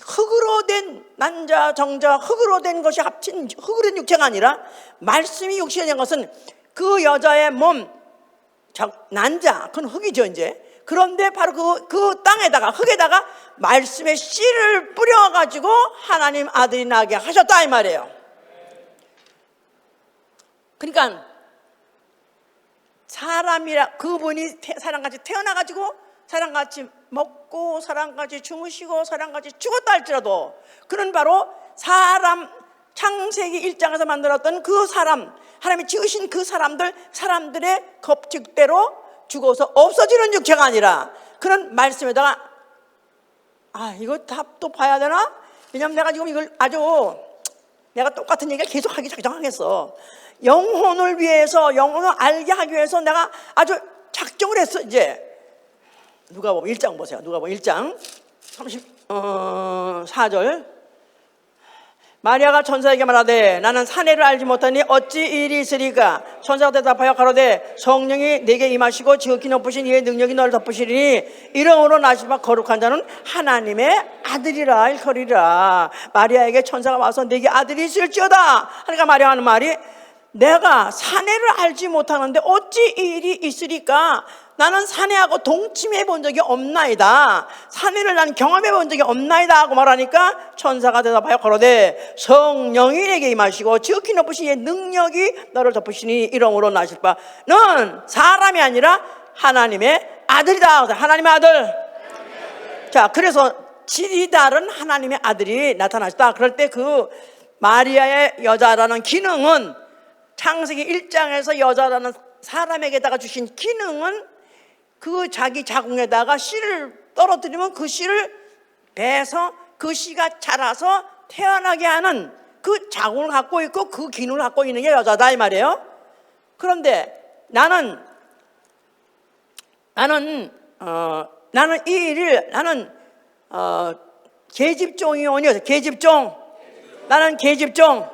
흙으로 된 난자, 정자, 흙으로 된 것이 합친 흙으로 된 육체가 아니라 말씀이 육체가 된 것은 그 여자의 몸, 난자, 그건 흙이죠 이제. 그런데 바로 그 땅에다가, 흙에다가 말씀의 씨를 뿌려가지고 하나님 아들이 나게 하셨다 이 말이에요. 그러니까 그분이 사람같이 태어나가지고 사람같이 먹고 사람같이 주무시고 사람같이 죽었다 할지라도 그는 바로 창세기 1장에서 만들었던 그 사람, 하나님이 지으신 그 사람들의 법칙대로 죽어서 없어지는 육체가 아니라, 그런 말씀에다가 이거 다 또 봐야 되나? 왜냐면 내가 지금 이걸 내가 똑같은 얘기를 계속 하기 작정하겠어. 영혼을 알게 하기 위해서 내가 아주 작정을 했어. 이제 누가복음 1장 보세요. 누가복음 1장 34절. 마리아가 천사에게 말하되 나는 사내를 알지 못하니 어찌 일이 있으리까? 천사가 대답하여 가로되 성령이 내게 임하시고 지극히 높으신 이의 능력이 너를 덮으시리니 이름으로 나실 바 거룩한 자는 하나님의 아들이라 일컬이라. 마리아에게 천사가 와서 내게 아들이 있을지어다 하니까 마리아가 하는 말이, 내가 사내를 알지 못하는데 어찌 일이 있으리까? 나는 사내하고 동침해 본 적이 없나이다. 사내를 난 경험해 본 적이 없나이다 하고 말하니까 천사가 대답하여 가로되 성령이 내게 임하시고 지극히 높으신 이의 능력이 너를 덮으시니 이름으로 나실 바는 사람이 아니라 하나님의 아들이다. 하나님의 아들. 자, 그래서 질이 다른 하나님의 아들이 나타나셨다. 그럴 때 그 마리아의 여자라는 기능은, 창세기 1장에서 여자라는 사람에게다가 주신 기능은 그 자기 자궁에다가 씨를 떨어뜨리면 그 씨를 배서 그 씨가 자라서 태어나게 하는 그 자궁을 갖고 있고 그 기능을 갖고 있는 게 여자다 이 말이에요. 그런데 나는 이 일을 계집종이오니, 계집종, 나는 계집종.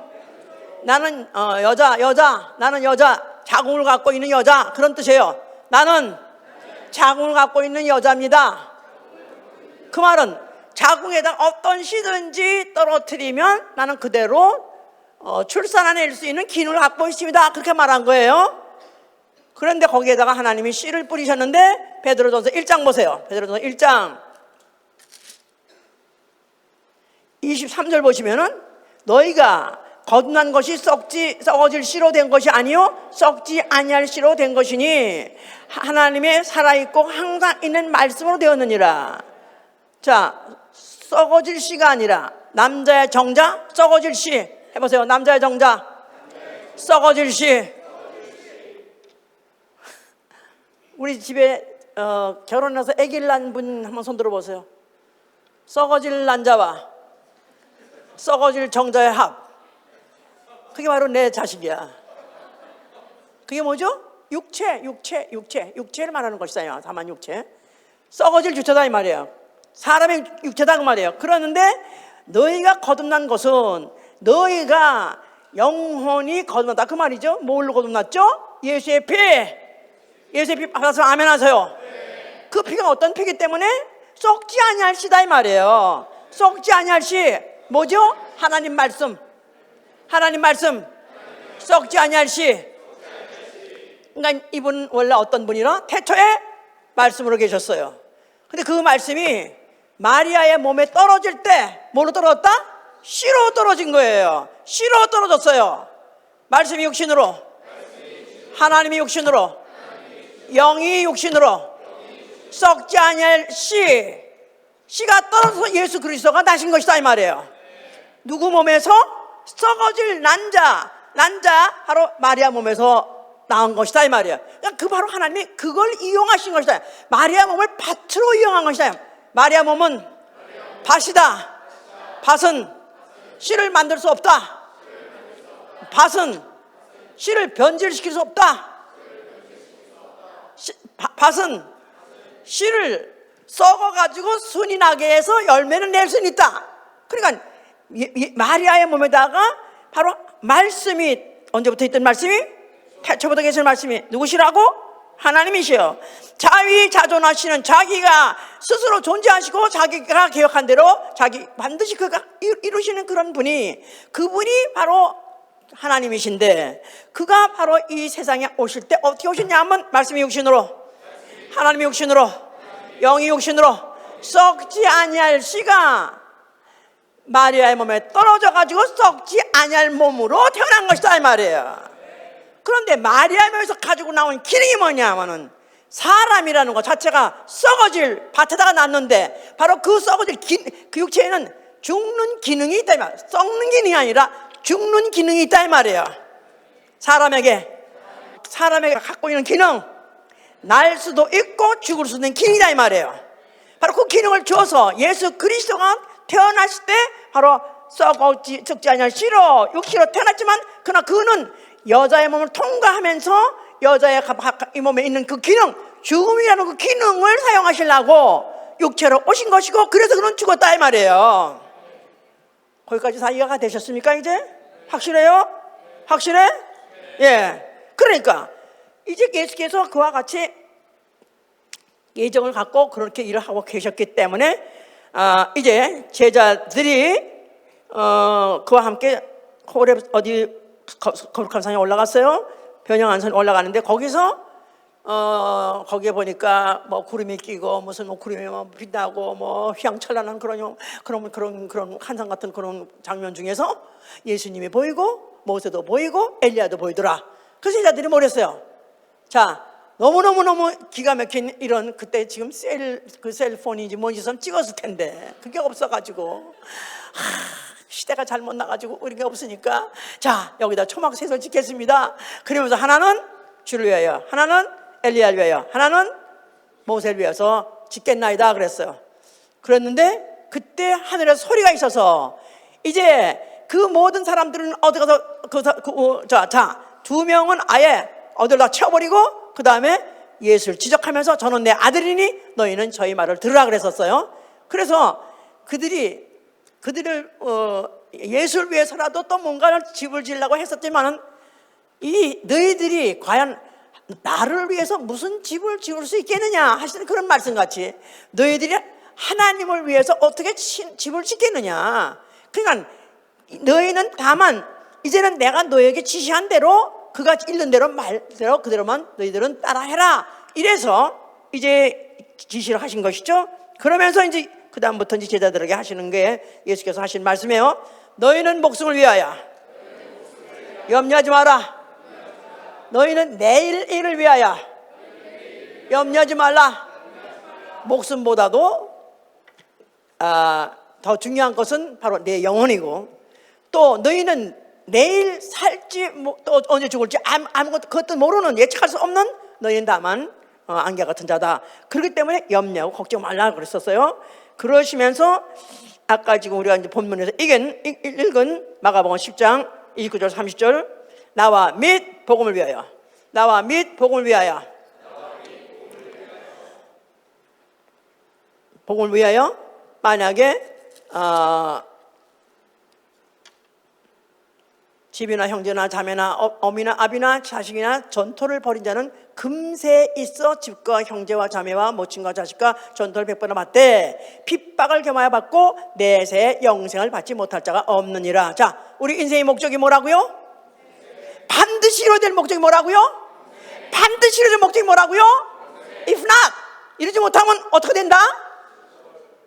나는 여자. 나는 여자. 자궁을 갖고 있는 여자. 그런 뜻이에요. 나는 자궁을 갖고 있는 여자입니다. 그 말은 자궁에다 어떤 씨든지 떨어뜨리면 나는 그대로 출산해낼 수 있는 기능을 갖고 있습니다. 그렇게 말한 거예요. 그런데 거기에다가 하나님이 씨를 뿌리셨는데 베드로전서 1장 보세요. 베드로전서 1장 23절 보시면은 너희가 거듭난 것이 썩어질 씨로 된 것이 아니요 썩지 아니할 씨로 된 것이니 하나님의 살아있고 항상 있는 말씀으로 되었느니라. 자, 썩어질 씨가 아니라 남자의 정자 썩어질 씨 해보세요. 남자의 정자 썩어질 씨. 우리 집에 결혼해서 아기를 낳은 분 한번 손 들어보세요. 썩어질 난자와 썩어질 정자의 합. 그게 바로 내 자식이야. 그게 뭐죠? 육체를 말하는 것이다. 다만 육체. 썩어질 주체다 이 말이에요. 사람의 육체다 그 말이에요. 그러는데 너희가 거듭난 것은 너희가 영혼이 거듭났다 그 말이죠. 뭘로 거듭났죠? 예수의 피. 예수의 피 받아서 아멘 하세요. 그 피가 어떤 피기 때문에 썩지 아니할 씨다 이 말이에요. 썩지 아니할 씨 뭐죠? 하나님 말씀. 하나님 말씀. 썩지 아니할 씨. 그러니까 이분 원래 어떤 분이라? 태초에 말씀으로 계셨어요. 근데 그 말씀이 마리아의 몸에 떨어질 때 뭐로 떨어졌다? 씨로 떨어진 거예요. 씨로 떨어졌어요. 말씀이 육신으로, 하나님이 육신으로, 영이 육신으로 썩지 아니할 씨가 떨어져서 예수 그리스도가 나신 것이다 이 말이에요. 누구 몸에서? 썩어질 난자 바로 마리아 몸에서 나온 것이다 이 말이에요. 그 바로 하나님이 그걸 이용하신 것이다. 마리아 몸을 밭으로 이용한 것이다. 마리아 몸은 밭이다. 밭은 씨를 만들 수 없다. 밭은 씨를 변질시킬 수 없다. 밭은 씨를 썩어가지고 순이 나게 해서 열매를 낼 수는 있다. 그러니까 마리아의 몸에다가 바로 말씀이 언제부터 있던 말씀이? 태초부터 계신 말씀이 누구시라고? 하나님이시여. 자위자존하시는 자기가 스스로 존재하시고 자기가 계획한 대로 자기 반드시 그가 이루시는 그런 분이 그분이 바로 하나님이신데 그가 바로 이 세상에 오실 때 어떻게 오셨냐 하면 말씀이 육신으로 하나님이 육신으로 영이 육신으로 썩지 아니할 씨가 마리아의 몸에 떨어져 가지고 썩지 아니할 몸으로 태어난 것이다 이 말이에요. 그런데 마리아의 몸에서 가지고 나온 기능이 뭐냐 하면은 사람이라는 것 자체가 썩어질 밭에다가 났는데 바로 그 썩어질 그 육체에는 죽는 기능이 있다 이 말이에요. 썩는 기능이 아니라 죽는 기능이 있다 이 말이에요. 사람에게 갖고 있는 기능, 날 수도 있고 죽을 수도 있는 기능이다 이 말이에요. 바로 그 기능을 줘서 예수 그리스도가 태어났을 때 바로 썩지 아니할 씨로 육시로 태어났지만 그러나 그는 여자의 몸을 통과하면서 여자의 이 몸에 있는 그 기능, 죽음이라는 그 기능을 사용하시려고 육체로 오신 것이고 그래서 그는 죽었다 이 말이에요. 거기까지 다 이해가 되셨습니까 이제? 확실해요? 확실해? 예. 그러니까 이제 예수께서 그와 같이 예정을 갖고 그렇게 일을 하고 계셨기 때문에 이제 제자들이 그와 함께 호렙 어디 거룩한 산에 올라갔어요. 변형한 산에 올라가는데 거기서 거기에 보니까 뭐 구름이 끼고 무슨 뭐 구름이 뭐 빛나고 뭐 휘황찬란한 그런 환상 같은 그런 장면 중에서 예수님이 보이고 모세도 보이고 엘리야도 보이더라. 그래서 제자들이 뭘 했어요? 자, 너무 기가 막힌 이런 그때 지금 셀폰인지 뭔지 선 찍었을 텐데 그게 없어가지고 시대가 잘못 나가지고 우리가 없으니까 자 여기다 초막셋을 짓겠습니다. 그러면서 하나는 주를 위하여, 하나는 엘리야를 위하여, 하나는 모세를 위해서 짓겠나이다 그랬어요. 그랬는데 그때 하늘에서 소리가 있어서 이제 그 모든 사람들은 어디 가서 두 명은 아예 어디다 채워버리고 그 다음에 예수를 지적하면서 저는 내 아들이니 너희는 저희 말을 들으라 그랬었어요. 그래서 그들을 예수를 위해서라도 또 뭔가를 집을 지으려고 했었지만은 이 너희들이 과연 나를 위해서 무슨 집을 지을 수 있겠느냐 하시는 그런 말씀 같이 너희들이 하나님을 위해서 어떻게 집을 짓겠느냐. 그러니까 너희는 다만 이제는 내가 너에게 지시한 대로 그가 읽는 대로 말대로 그대로만 너희들은 따라해라. 이래서 이제 지시를 하신 것이죠. 그러면서 이제 그 다음부터 이제 제자들에게 하시는 게 예수께서 하신 말씀이에요. 너희는 목숨을 위하여 염려하지 마라. 너희는 내일 일을 위하여 염려하지 말라. 목숨보다도 더 중요한 것은 바로 내 영혼이고, 또 너희는 내일 살지 또 언제 죽을지 아무것도 그것도 모르는, 예측할 수 없는, 너희는 다만 안개 같은 자다. 그렇기 때문에 염려하고 걱정 말라 그랬었어요. 그러시면서 아까 지금 우리가 이제 본문에서 읽은 마가복음 10장 29절 30절 나와 및 복음을 위하여, 나와 및 복음을 위하여, 복음을 위하여 만약에 집이나 형제나 자매나 어미나 아비나 자식이나 전토를 벌인 자는 금세 있어 집과 형제와 자매와 모친과 자식과 전토를 100번이나 받되 핍박을 겸하여 받고 내세 영생을 받지 못할 자가 없느니라. 자, 우리 인생의 목적이 뭐라고요? 반드시 이루어야 될 목적이 뭐라고요? 반드시 이루어야 될 목적이 뭐라고요? If not, 이루지 못하면 어떻게 된다?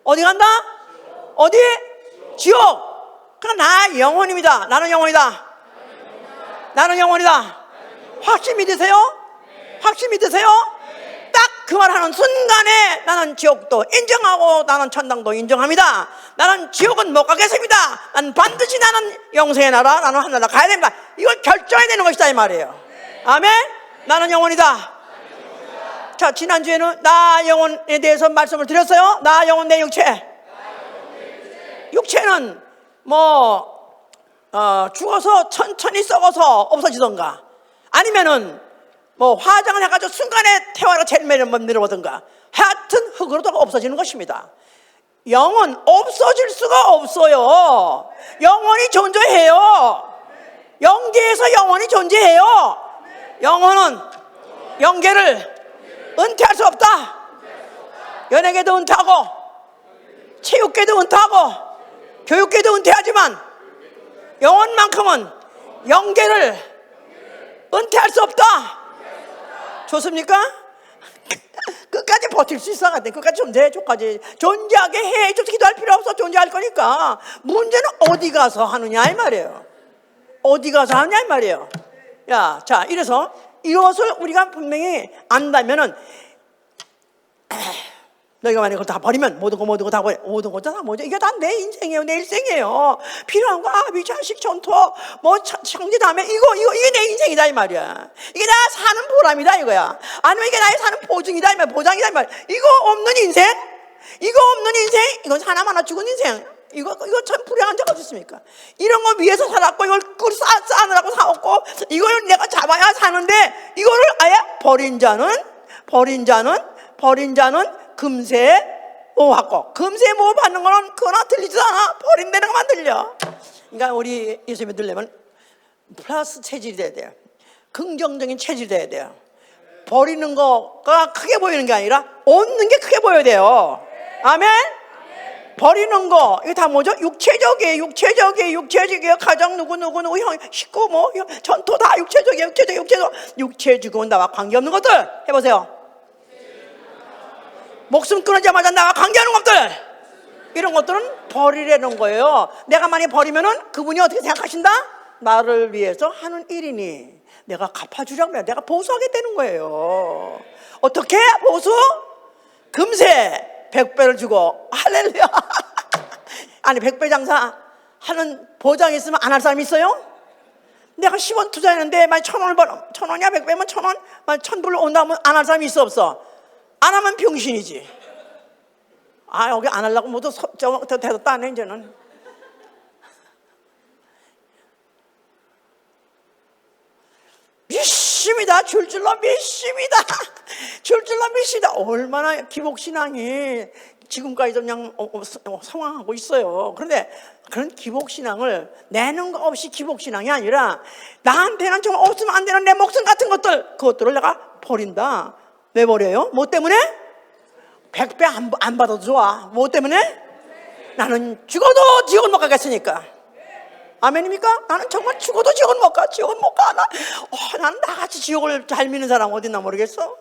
어디 간다? 어디? 지옥. 그럼 나 영혼입니다. 나는 영혼이다. 나는 영혼이다. 확실히 믿으세요? 확실히 믿으세요? 딱 그 말하는 순간에 나는 지옥도 인정하고 나는 천당도 인정합니다. 나는 지옥은 못 가겠습니다. 나는 반드시 나는 영생의 나라, 나는 하늘나라 가야 됩니다. 이걸 결정해야 되는 것이다 이 말이에요. 아멘. 나는 영혼이다. 자, 지난주에는 나 영혼에 대해서 말씀을 드렸어요. 나 영혼 내 육체. 육체는 죽어서 천천히 썩어서 없어지던가, 아니면은 화장을 해가지고 순간에 태화가 제일 내려오던가, 하여튼 흙으로도 없어지는 것입니다. 영은 없어질 수가 없어요. 영원히 존재해요. 영계에서 영원히 존재해요. 영혼은 영계를 은퇴할 수 없다. 연예계도 은퇴하고 체육계도 은퇴하고 교육계도 은퇴하지만 영혼만큼은 영계를 은퇴할 수 없다. 좋습니까? 끝까지 버틸 수 있어. 끝까지 존재해. 존재하게 해. 기도할 필요 없어. 존재할 거니까. 문제는 어디 가서 하느냐 이 말이에요. 어디 가서 하느냐 이 말이에요. 자, 이래서 이것을 우리가 분명히 안다면은, 너희가 만약에 그걸 다 버리면 모든 거 다 버려. 모든 거 다 뭐죠? 이게 다 내 인생이에요. 내 일생이에요. 필요한 거 아비, 자식, 전토, 형제, 자매, 이게 내 인생이다 이 말이야. 이게 나 사는 보람이다 이거야. 아니면 이게 나의 사는 보증이다 이 말, 보장이다 이 말. 이거 없는 인생? 이건 하나마나 죽은 인생. 이거 참 불행한 자가 어디 있습니까? 이런 거 위해서 살았고, 이걸 쌓느라고 사왔고, 이걸 내가 잡아야 사는데, 이거를 아예 버린 자는 금세 뭐 받고, 금세 뭐 받는 거는 그거나 들리지도 않아. 버린다는 것만 들려. 그러니까 우리 예수 믿으려면 플러스 체질이 돼야 돼요. 긍정적인 체질이 돼야 돼요. 버리는 거가 크게 보이는 게 아니라 얻는 게 크게 보여야 돼요. 아멘? 버리는 거, 이거 다 뭐죠? 육체적이에요. 가정, 누구, 형, 식구, 전토 다 육체적이에요. 육체적인 나와 관계없는 것들. 해보세요. 목숨 끊어지자마자 나와 관계하는 것들, 이런 것들은 버리려는 거예요. 내가 많이 버리면은 그분이 어떻게 생각하신다? 나를 위해서 하는 일이니 내가 갚아주려고 해요. 내가 보수하게 되는 거예요. 어떻게 보수? 금세 100배를 주고. 할렐루야. 아니 100배 장사 하는 보장이 있으면 안 할 사람이 있어요? 내가 10원 투자했는데 만약 1,000원을 벌어, 1,000원이야 100배면 1,000원, 만약 1,000불로 온다면 안 할 사람이 있어 없어? 안 하면 병신이지. 여기 안 하려고 모두 대답도 안 해 이제는. 믿습니다. 줄줄로 믿습니다. 얼마나 기복신앙이 지금까지도 그냥 성황하고 있어요. 그런데 그런 기복신앙을 내는 거 없이 기복신앙이 아니라 나한테는 정말 없으면 안 되는 내 목숨 같은 그것들을 내가 버린다. 왜 버려요? 뭐 때문에? 100배 안 받아도 좋아. 뭐 때문에? 나는 죽어도 지옥을 못 가겠으니까. 아멘입니까? 나는 정말 죽어도 지옥은 못 가. 지옥은 못 가. 나는 나같이 지옥을 잘 믿는 사람 어딨나 모르겠어.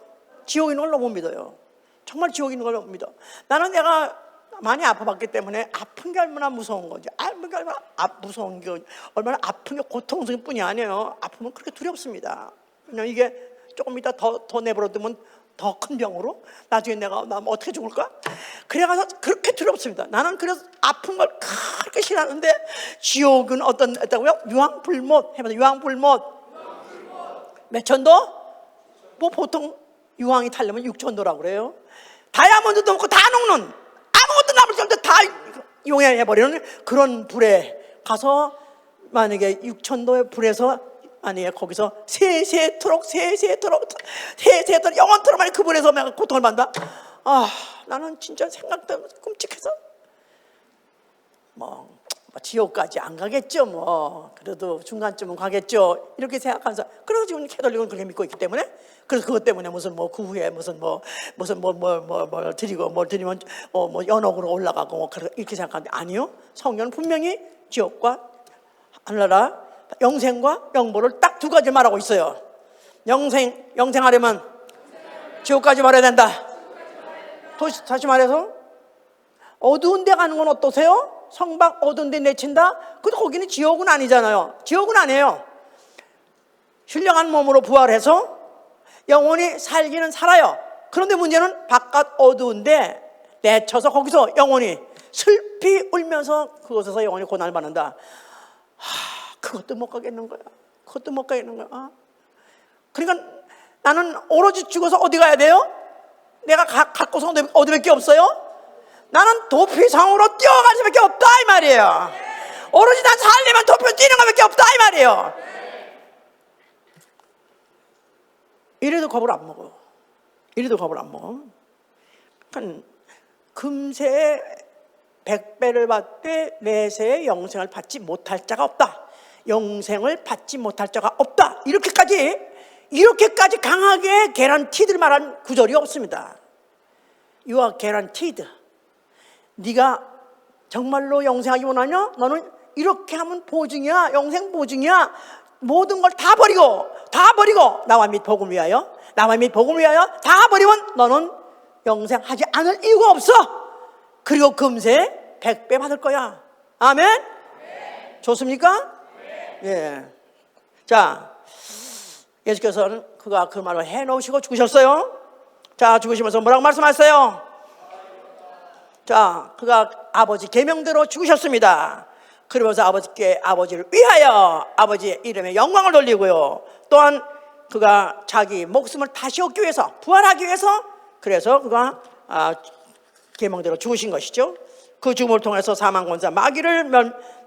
지옥 있는 걸 너무 믿어요. 정말 지옥 있는 걸 너무 믿어. 나는 내가 많이 아파봤기 때문에 아픈 게 얼마나 무서운 건지, 아픈 게 얼마나 무서운 게 얼마나 아픈 게 고통스러운 뿐이 아니에요. 아프면 그렇게 두렵습니다. 그냥 이게 조금 이따 더 내버려두면 더 큰 병으로 나중에 나 어떻게 죽을까? 그래가서 그렇게 두렵습니다. 나는 그래서 아픈 걸 그렇게 싫어하는데 지옥은 어떻다고요? 유황불못 해봐요. 유황불못 몇 천도? 뭐 보통 유황이 타려면 6천도라고 그래요. 다이아몬드도 없고 다 녹는, 아무것도 남을 수 없는데 다 용해버리는 그런 불에 가서 만약에 6천도의 불에서 아니에요. 거기서 세세토록 영원토록 만약 그 불에서 내가 고통을 받는다. 나는 진짜 생각 때문에 끔찍해서 뭐 지옥까지 안 가겠죠. 뭐 그래도 중간쯤은 가겠죠. 이렇게 생각하면서 그래서 지금 캐톨릭은 그렇게 믿고 있기 때문에 그래서 그것 때문에 무슨 뭐 그 후에 무슨 뭘 드리고 뭘 드리면 뭐 연옥으로 올라가고 뭐 이렇게 생각하는데 아니요. 성경은 분명히 지옥과 하늘나라 영생과 영보를 딱 두 가지 말하고 있어요. 영생하려면 지옥까지 말해야 된다. 다시 말해서 어두운 데 가는 건 어떠세요? 성박 어두운 데 내친다? 근데 거기는 지옥은 아니잖아요. 지옥은 아니에요. 신령한 몸으로 부활해서 영원히 살기는 살아요. 그런데 문제는 바깥 어두운 데 내쳐서 거기서 영원히 슬피 울면서 그곳에서 영원히 고난을 받는다. 그것도 못 가겠는 거야. 그것도 못 가겠는 거야. 그러니까 나는 오로지 죽어서 어디 가야 돼요? 내가 갈 곳은 어디밖에 없어요? 나는 도피성으로 뛰어갈 수밖에 없다 이 말이에요. 오로지 난 살려면 도피로 뛰는 것밖에 없다 이 말이에요. 이래도 겁을 안 먹어. 이래도 겁을 안 먹어. 그러니까 금세 100배를 받되 내세의 영생을 받지 못할 자가 없다. 영생을 받지 못할 자가 없다. 이렇게까지 강하게 개런티드를 말한 구절이 없습니다. You are guaranteed. 네가 정말로 영생하기 원하냐? 너는 이렇게 하면 보증이야. 영생 보증이야. 모든 걸 다 버리고 나와 및 복음을 위하여 다 버리면 너는 영생하지 않을 이유가 없어. 그리고 금세 100배 받을 거야. 아멘? 네. 좋습니까? 네. 예. 자, 예수께서는 그가 그 말을 해놓으시고 죽으셨어요. 자, 죽으시면서 뭐라고 말씀하셨어요? 자, 그가 아버지 계명대로 죽으셨습니다. 그러면서 아버지를 위하여 아버지의 이름에 영광을 돌리고요. 또한 그가 자기 목숨을 다시 얻기 위해서, 부활하기 위해서, 그래서 그가 계명대로 죽으신 것이죠. 그 죽음을 통해서 사망 권세 마귀를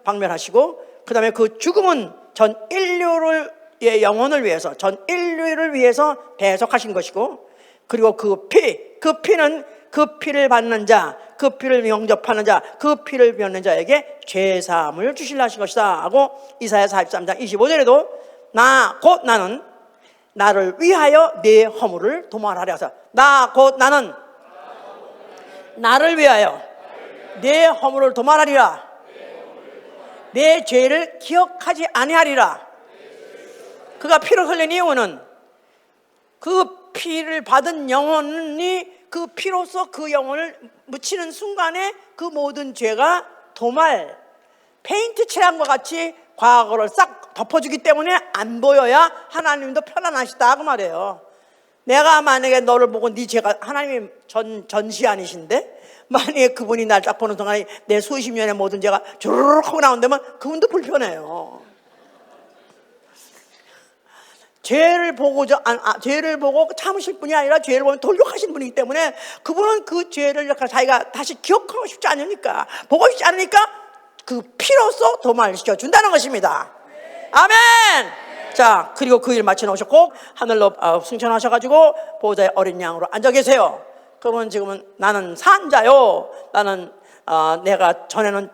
박멸하시고, 그 다음에 그 죽음은 전 인류의 영혼을 위해서, 전 인류를 위해서 배속하신 것이고, 그리고 그 피는 그 피를 받는 자, 그 피를 영접하는 자, 그 피를 받는 자에게 죄사함을 주시려 하신 것이다 하고, 이사야 43장 25절에도 나는 나를 위하여 내 허물을 도말하려 하사, 나는 나를 위하여 내 허물을 도말하리라. 내 죄를 기억하지 아니하리라. 그가 피를 흘린 이유는 그 피를 받은 영혼이 그 피로써 그 영혼을 묻히는 순간에 그 모든 죄가 도말, 페인트 칠한과 같이 과거를 싹 덮어주기 때문에 안 보여야 하나님도 편안하시다 그 말이에요. 내가 만약에 너를 보고 네 죄가, 하나님이 전시 아니신데 만약에 그분이 날 딱 보는 순간에 내 수십 년의 모든 죄가 주르륵 하고 나온다면 그분도 불편해요. 죄를 보고 참으실 분이 아니라 죄를 보면 돌격하신 분이기 때문에 그분은 그 죄를 자기가 다시 기억하고 싶지 않으니까, 보고 싶지 않으니까 그 피로써 도말시켜 준다는 것입니다. 아멘. 자, 그리고 그 일 마쳐 놓으셨고 하늘로 승천하셔가지고 보호자의 어린 양으로 앉아 계세요. 그러면 지금은 나는 산자요. 나는 내가 전에는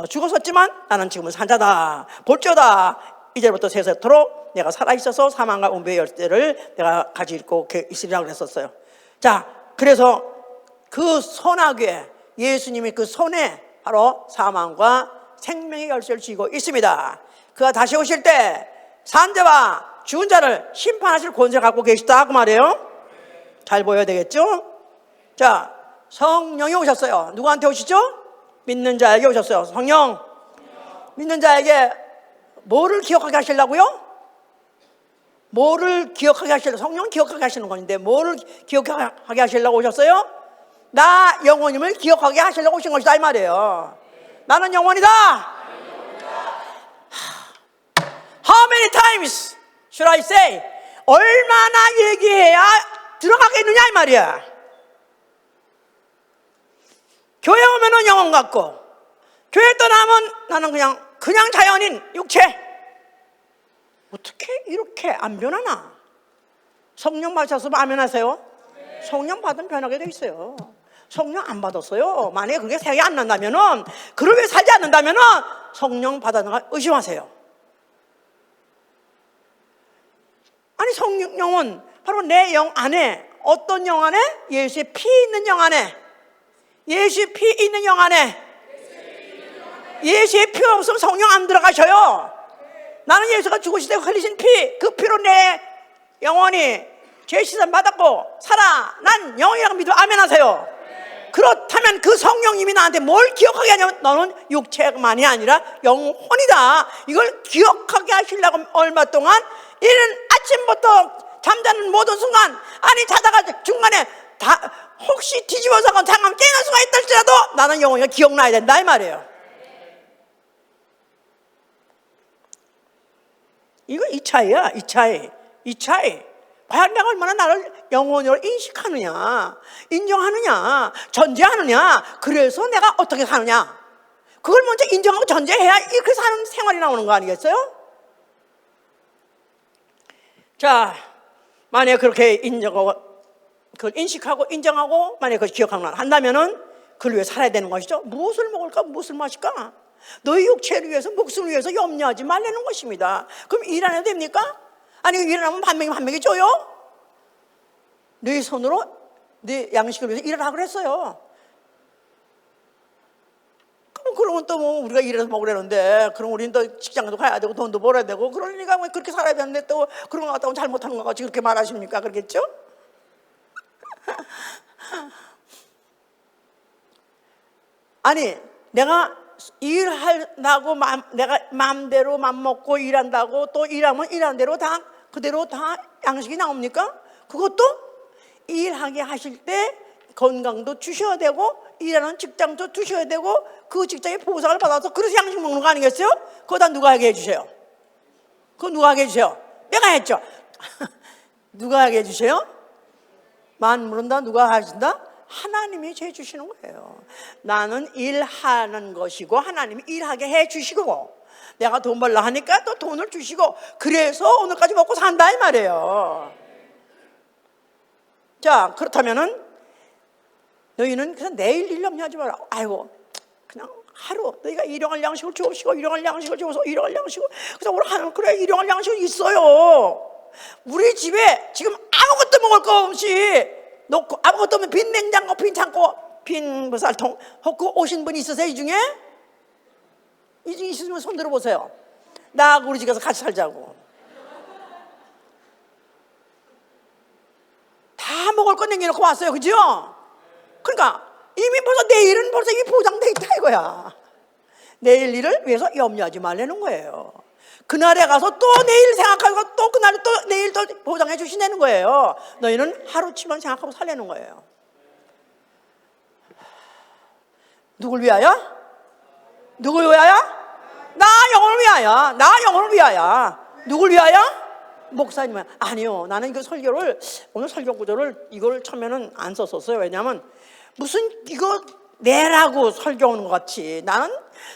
죽었었지만 나는 지금은 산자다. 볼지어다. 이제부터 세세토록 내가 살아있어서 사망과 운명의 열쇠를 내가 가지고 있으리라고 그랬었어요. 자, 그래서 그 소나귀에 예수님이 그 손에 바로 사망과 생명의 열쇠를 쥐고 있습니다. 그가 다시 오실 때 산자와 죽은 자를 심판하실 권세를 갖고 계시다 그 말이에요. 잘 보여야 되겠죠? 자, 성령이 오셨어요. 누구한테 오시죠? 믿는 자에게 오셨어요. 성령. 믿는 자에게 뭐를 기억하게 하시려고요? 뭐를 기억하게 하시려고? 성령은 기억하게 하시는 건데 뭐를 기억하게 하시려고 오셨어요? 나 영혼임을 기억하게 하시려고 오신 것이다 이 말이에요. 나는 영혼이다. How many times should I say? 얼마나 얘기해야 들어가겠느냐 이 말이야. 교회 오면은 영혼 같고 교회 떠나면 나는 그냥 자연인 육체. 어떻게 이렇게 안 변하나? 성령 받으셨으면 아멘 하세요. 성령 받으면 변하게 돼 있어요. 성령 안 받았어요. 만약에 그게 생각이 안 난다면은, 그러게 살지 않는다면은 성령 받았는가 의심하세요. 아니, 성령은 바로 내 영 안에, 어떤 영 안에? 예수의 피 있는 영 안에. 예수의 피 있는 영 안에. 예수의 피 없으면 성령 안 들어가셔요. 나는 예수가 죽으실 때 흘리신 피, 그 피로 내 영혼이 죄 씻음 받았고 살아 난 영혼이라고 믿어 아멘 하세요. 그렇다면 그 성령님이 나한테 뭘 기억하게 하냐면 너는 육체만이 아니라 영혼이다. 이걸 기억하게 하시려고 얼마 동안 이른 아침부터 잠자는 모든 순간, 아니 자다가 중간에 다 혹시 뒤집어서 잠깐 깨는 수가 있다 할지라도 나는 영혼이가 기억나야 된다 이 말이에요. 이거 이 차이야. 이 차이. 과연 내가 얼마나 나를 영혼으로 인식하느냐, 인정하느냐, 전제하느냐. 그래서 내가 어떻게 사느냐, 그걸 먼저 인정하고 전제해야 이렇게 사는 생활이 나오는 거 아니겠어요? 자, 만약에 그렇게 인정하고 그걸 인식하고 인정하고 만약에 그걸 기억하고 한다면은 그걸 위해 살아야 되는 것이죠. 무엇을 먹을까, 무엇을 마실까? 너희 육체를 위해서, 목숨을 위해서 염려하지 말라는 것입니다. 그럼 일 안 해도 됩니까? 아니, 일 안 하면 한 명이 줘요? 네 손으로 네 양식을 위해서 일을 하고 그랬어요. 그러면 또 뭐 우리가 일해서 먹으려는데, 그럼 우리는 또 직장도 가야 되고 돈도 벌어야 되고 그러니까 왜 그렇게 살아야 되는데 또 그런 거 갖다가 잘못하는 거 같이 그렇게 말하십니까? 그러겠죠? 아니, 내가 일한다고 내가 마음대로 맘먹고 일한다고 또 일하면 일하는 대로 다 그대로 다 양식이 나옵니까? 그것도 일하게 하실 때 건강도 주셔야 되고 일하는 직장도 주셔야 되고 그 직장에 보상을 받아서 그래서 양식 먹는 거 아니겠어요? 그거 다 누가 하게 해주세요? 그거 누가 하게 해주세요? 내가 했죠. 누가 하게 해주세요? 만물은 다 누가 하신다? 하나님이 해주시는 거예요. 나는 일하는 것이고 하나님이 일하게 해주시고 내가 돈 벌라 하니까 또 돈을 주시고 그래서 오늘까지 먹고 산다 이 말이에요. 자, 그렇다면은 너희는 그냥 내일 일 염려하지 마라. 아이고, 그냥 하루 너희가 일용할 양식을 주옵시고 일용할 양식을 주어서 일용할 양식을, 그래서 오늘 하는 그래 일용할 양식이 있어요. 우리 집에 지금 아무것도 먹을 거 없이 놓고 아무것도 없는 빈 냉장고, 빈 창고, 빈 쌀통 혹그 오신 분 있으세요? 이 중에 있으면 손 들어보세요. 나 우리 집 가서 같이 살자고. 다 먹을 거 남겨놓고 왔어요, 그죠? 그러니까 이미 벌써 내일은 벌써 이미 보장돼 있다 이거야. 내일 일을 위해서 염려하지 말라는 거예요. 그날에 가서 또 내일 생각하고 또 그날에 또 내일 또 보장해 주시는 거예요. 너희는 하루치만 생각하고 살라는 거예요. 누굴 위하여? 누굴 위하여? 나 영혼을 위하여. 나 영혼을 위하여. 누굴 위하여? 목사님은 아니요. 나는 그 설교를 오늘 설교 구조를 이걸 처음에는 안 썼었어요. 왜냐하면 무슨 이거 내라고 설교하는 것 같이 나는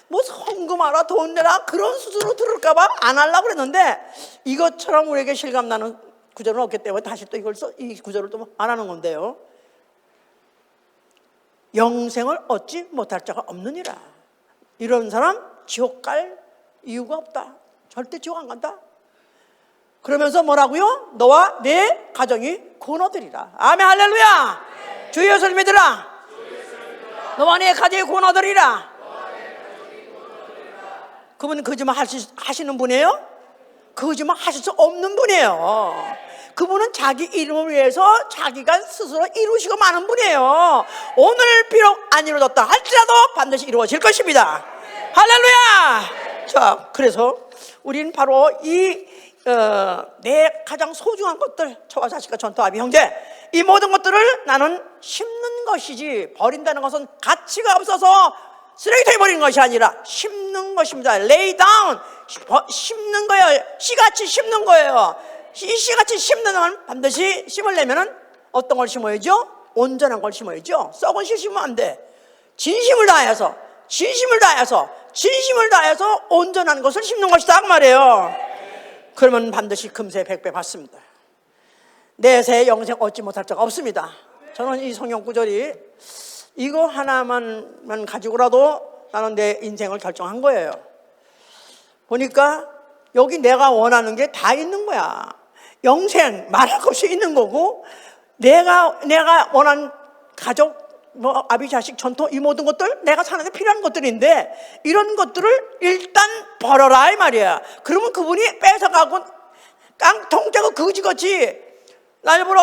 뭐 헌금하라 돈 내라 그런 수준으로 들을까봐 안 하려고 그랬는데 이것처럼 우리에게 실감나는 구절은 없기 때문에 다시 또 이 구절을 또 안 하는 건데요. 영생을 얻지 못할 자가 없느니라. 이런 사람 지옥 갈 이유가 없다. 절대 지옥 안 간다. 그러면서 뭐라고요? 너와 내 가정이 구원 얻으리라. 아멘, 할렐루야. 주 예수를 믿으라. 너와 내 가정이 구원 얻으리라. 그분은 거짓말 하시는 분이에요? 거짓말 하실 수 없는 분이에요. 그분은 자기 이름을 위해서 자기가 스스로 이루시고 마는 분이에요. 오늘 비록 안 이루어졌다 할지라도 반드시 이루어질 것입니다. 할렐루야. 자, 그래서 우리는 바로 내 가장 소중한 것들, 저와 자식과 전토 아비 형제, 이 모든 것들을 나는 심는 것이지, 버린다는 것은 가치가 없어서 쓰레기통에 버리는 것이 아니라 심는 것입니다. lay down, 심는 거예요. 씨같이 심는 거예요. 이 씨같이 심는 건 반드시 심으려면 어떤 걸 심어야죠? 온전한 걸 심어야죠. 썩은 씨 심으면 안 돼. 진심을 다해서 온전한 것을 심는 것이다 그 말이에요. 그러면 반드시 금세 백배 받습니다. 내세 영생 얻지 못할 자가 없습니다. 저는 이 성경 구절이 이거 하나만 가지고라도 나는 내 인생을 결정한 거예요. 보니까 여기 내가 원하는 게 다 있는 거야. 영생 말할 것 없이 있는 거고, 내가 원하는 가족, 아비 자식 전토, 이 모든 것들 내가 사는데 필요한 것들인데, 이런 것들을 일단 버려라 이 말이야. 그러면 그분이 뺏어가고 깡통 짜고 거지같이 날 보러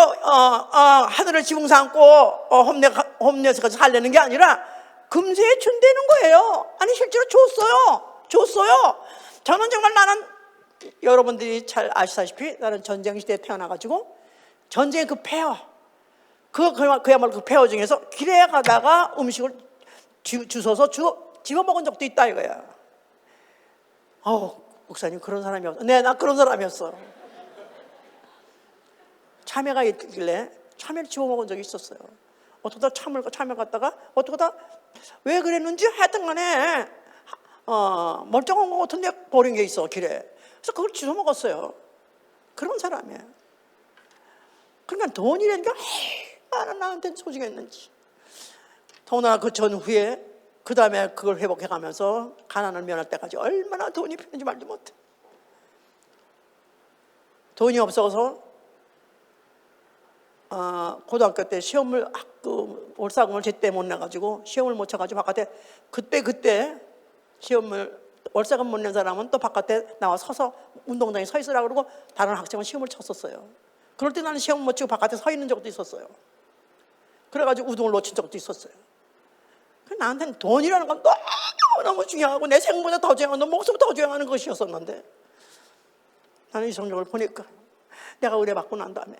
하늘을 지붕 삼고 홈내서까지 살려는 게 아니라 금세에 준다는 거예요. 아니 실제로 줬어요. 저는 정말 나는 여러분들이 잘 아시다시피 나는 전쟁 시대에 태어나가지고 전쟁의 그 폐허, 그야말로 그 폐허 중에서 길에 가다가 음식을 주워서 집어 먹은 적도 있다 이거야. 목사님 그런 사람이었어. 네, 나 그런 사람이었어. 참외가 있길래 참외를 집어 먹은 적이 있었어요. 어쩌다 참외 갔다가 어쩌다 왜 그랬는지 하여튼 간에 멀쩡한 것 같은데 버린 게 있어 길에. 그래서 그걸 주워 먹었어요. 그런 사람이에요. 그러니까 돈이라는 게 얼마나 나한테 소중했는지. 더구나 그 전후에 그 다음에 그걸 회복해가면서 가난을 면할 때까지 얼마나 돈이 필요한지 말도 못해. 돈이 없어서 고등학교 때 시험을 월사금을 제때 못 내가지고 시험을 못 쳐가지고 바깥에 그때 시험을 월사금 못 낸 사람은 또 바깥에 나와 서서 운동장에 서 있으라고 그러고 다른 학생은 시험을 쳤었어요. 그럴 때 나는 시험 못 치고 바깥에 서 있는 적도 있었어요. 그래가지고 우등을 놓친 적도 있었어요. 나한테는 돈이라는 건 너무 중요하고 내 생보다 더 중요하고 내 목숨보다 더 중요한 것이었었는데, 나는 이 성경을 보니까 내가 은혜 받고 난 다음에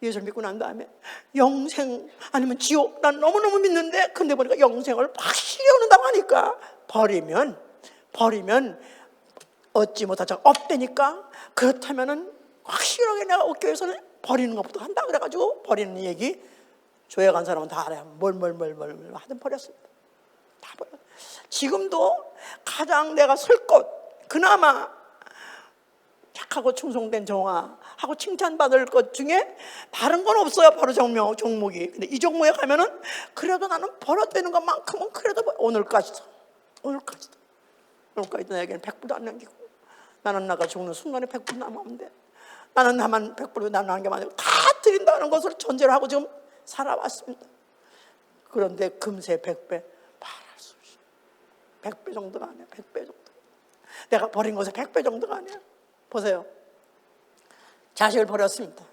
예수를 믿고 난 다음에 영생 아니면 지옥 난 너무너무 믿는데, 근데 보니까 영생을 확실히 얻는다고 하니까 버리면 얻지 못할 자가 없다니까. 그렇다면은 확실하게 내가 교회에서는 버리는 것부터 한다 그래가지고 버리는 얘기 교회 간 사람은 다 알아요. 뭘 하든 버렸습니다. 다 버렸어요. 지금도 가장 내가 쓸 것, 그나마 착하고 충성된 종아하고 칭찬받을 것 중에 다른 건 없어요. 바로 종목이. 근데 이 종목에 가면은 그래도 나는 버렸다는 것만큼은 그래도 오늘까지도 나에게는 100불도 안 남기고, 나는 나가 죽는 순간에 100불 남았는데 나는 나만 100불도 남는 게 아니고 다 드린다는 것을 전제로 하고 지금 살아왔습니다. 그런데 금세 100배 말할 수 없이 100배 정도가 아니야. 100배 정도. 내가 버린 것에 100배 정도가 아니야. 보세요. 자식을 버렸습니다.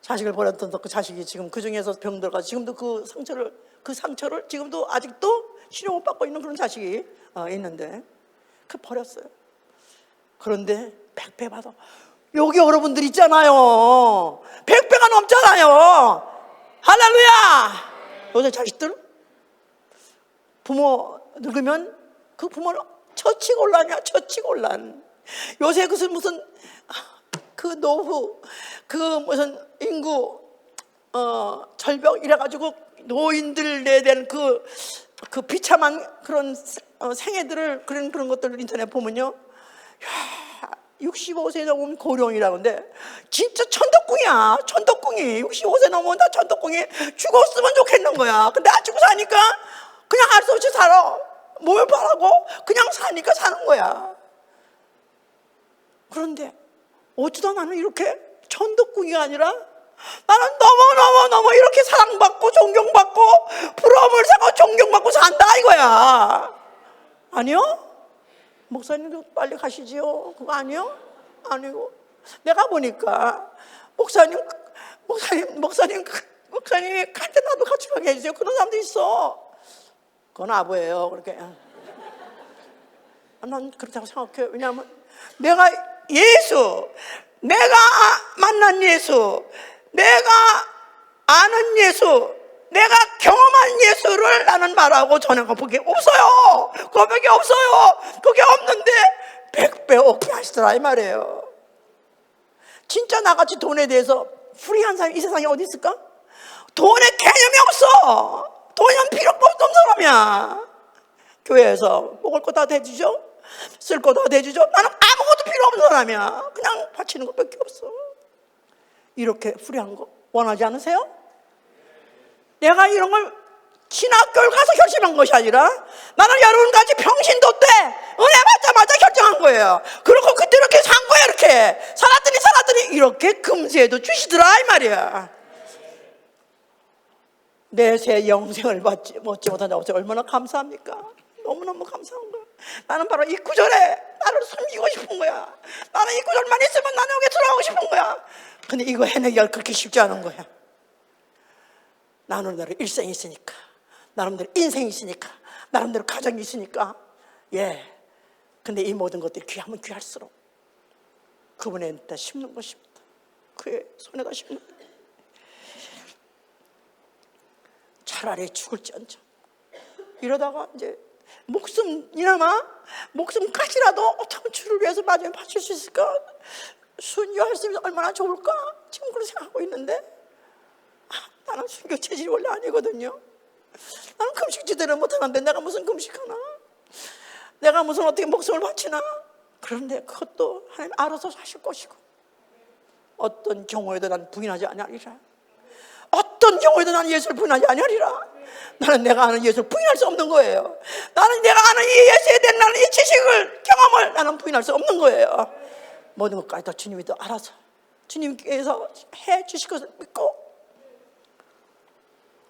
자식을 버렸던 그 자식이 지금 그 중에서 병들어가 지금도 그 상처를 지금도 아직도 치료 못 받고 있는 그런 자식이 있는데 그 버렸어요. 그런데 100배 받아. 여기 여러분들 있잖아요. 100배가 넘잖아요. 할렐루야. 요새 자식들 부모 늙으면 그 부모는 처치곤란이야. 처치곤란. 요새 무슨 그 노후, 그 무슨 인구 절벽 이래가지고 노인들에 대한 그 비참한 그런 생애들을 그런 것들을 인터넷 보면요, 야, 65세 넘으면 고령이라고 하는데 진짜 천덕궁이야. 천덕궁이 65세 넘으면 다 천덕궁이. 죽었으면 좋겠는 거야. 근데 안 죽고 사니까 그냥 할 수 없이 살아. 뭘 바라고 그냥 사니까 사는 거야. 그런데 어쩌다 나는 이렇게 천덕궁이 아니라 나는 너무 이렇게 사랑받고 존경받고 부러움을 사고 존경받고 산다 이거야. 아니요? 목사님도 빨리 가시지요. 그거 아니요? 아니고 내가 보니까 목사님이 갈 때 나도 같이 가게 해주세요. 그런 사람도 있어. 그건 아부예요. 그렇게. 난 그렇다고 생각해요. 왜냐하면 내가 만난 예수, 내가 아는 예수, 내가 경험한 예수를 나는 말하고 전한 것밖에 없어요. 그거밖에 없어요. 그게 없는데 100배, 억배 하시더라 이 말이에요. 진짜 나같이 돈에 대해서 불이한 사람이 이 세상에 어디 있을까? 돈에 개념이 없어. 돈이면 필요가 없던 사람이야. 교회에서 먹을 거 다 대주죠? 쓸 거 다 대주죠? 나는 아무것도 필요 없는 사람이야. 그냥 바치는 것밖에 없어. 이렇게 불이한 거 원하지 않으세요? 내가 이런 걸 신학교를 가서 결심한 것이 아니라 나는 여러분같이 평신도 때 은혜 받자마자 결정한 거예요. 그리고 그때 이렇게 산 거예요. 이렇게 살았더니 이렇게 금세에도 주시더라 이 말이야. 내 새 영생을 먹지 못한다고 해서 얼마나 감사합니까? 너무너무 감사한 거야. 나는 바로 이 구절에 나를 숨기고 싶은 거야. 나는 이 구절만 있으면 나는 여기 들어가고 싶은 거야. 근데 이거 해내기가 그렇게 쉽지 않은 거야. 나름대로 일생이 있으니까, 나름대로 인생이 있으니까, 나름대로 가정이 있으니까. 근데 이 모든 것들이 귀하면 귀할수록 그분한테 심는 것입니다. 그의 손에다 심는 것. 차라리 죽을지언정. 이러다가 이제 목숨까지라도 어떤 주를 위해서 마지막에 바칠 수 있을까? 순교할 수 있으면 얼마나 좋을까? 지금 그런 생각하고 있는데 나는 순교 체질이 원래 아니거든요. 나는 금식 제대로 못하는데 내가 무슨 금식하나? 내가 무슨 어떻게 목숨을 바치나? 그런데 그것도 하나님 알아서 하실 것이고 어떤 경우에도 난 부인하지 아니하리라. 어떤 경우에도 나는 예수를 부인하지 아니하리라. 나는 내가 아는 예수를 부인할 수 없는 거예요. 나는 내가 아는 이 예수에 대한 나는 이 지식을 경험을 나는 부인할 수 없는 거예요. 모든 것까지 다 주님이 또 알아서 주님께서 해 주실 것을 믿고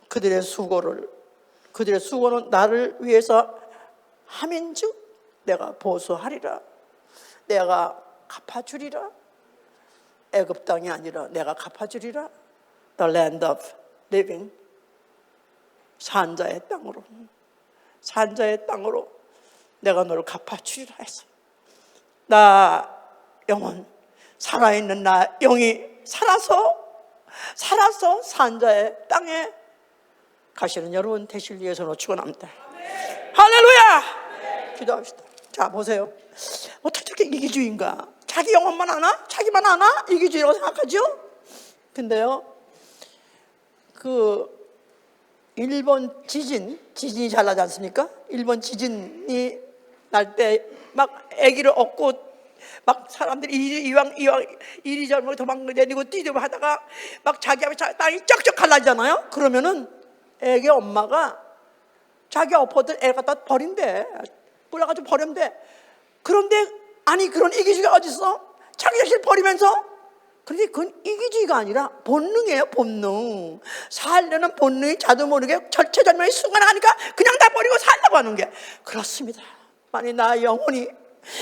그들의 수고는 나를 위해서 함인즉 내가 보수하리라. 내가 갚아주리라. 애굽 땅이 아니라 내가 갚아주리라. The land of living. 산자의 땅으로 내가 너를 갚아주리라 했어. 나 영혼, 살아있는 나 영이 살아서 산자의 땅에 가시는 여러분 되실 위해서 축원합니다. 할렐루야. 기도합시다. 자 보세요. 어떻게 저렇게 이기주의인가? 자기 영혼만 아나? 자기만 아나? 이기주의라고 생각하죠? 근데요, 일본 지진이 잘 나지 않습니까? 일본 지진이 날 때 막 아기를 얻고 막 사람들이 이리저리 도망다니고 뛰고 하다가 막 자기 앞에 땅이 쩍쩍 갈라지잖아요. 그러면은 애기 엄마가 자기 엎어둔 애 갖다 버린대. 뿌려가지고 버린대. 그런데 아니 그런 이기주의가 어딨어? 자기 자신을 버리면서. 그런데 그건 이기주의가 아니라 본능이에요. 본능. 살려는 본능이 자도 모르게 절체절명의 순간에 가니까 그냥 다 버리고 살려고 하는 게 그렇습니다. 만약 나 영혼이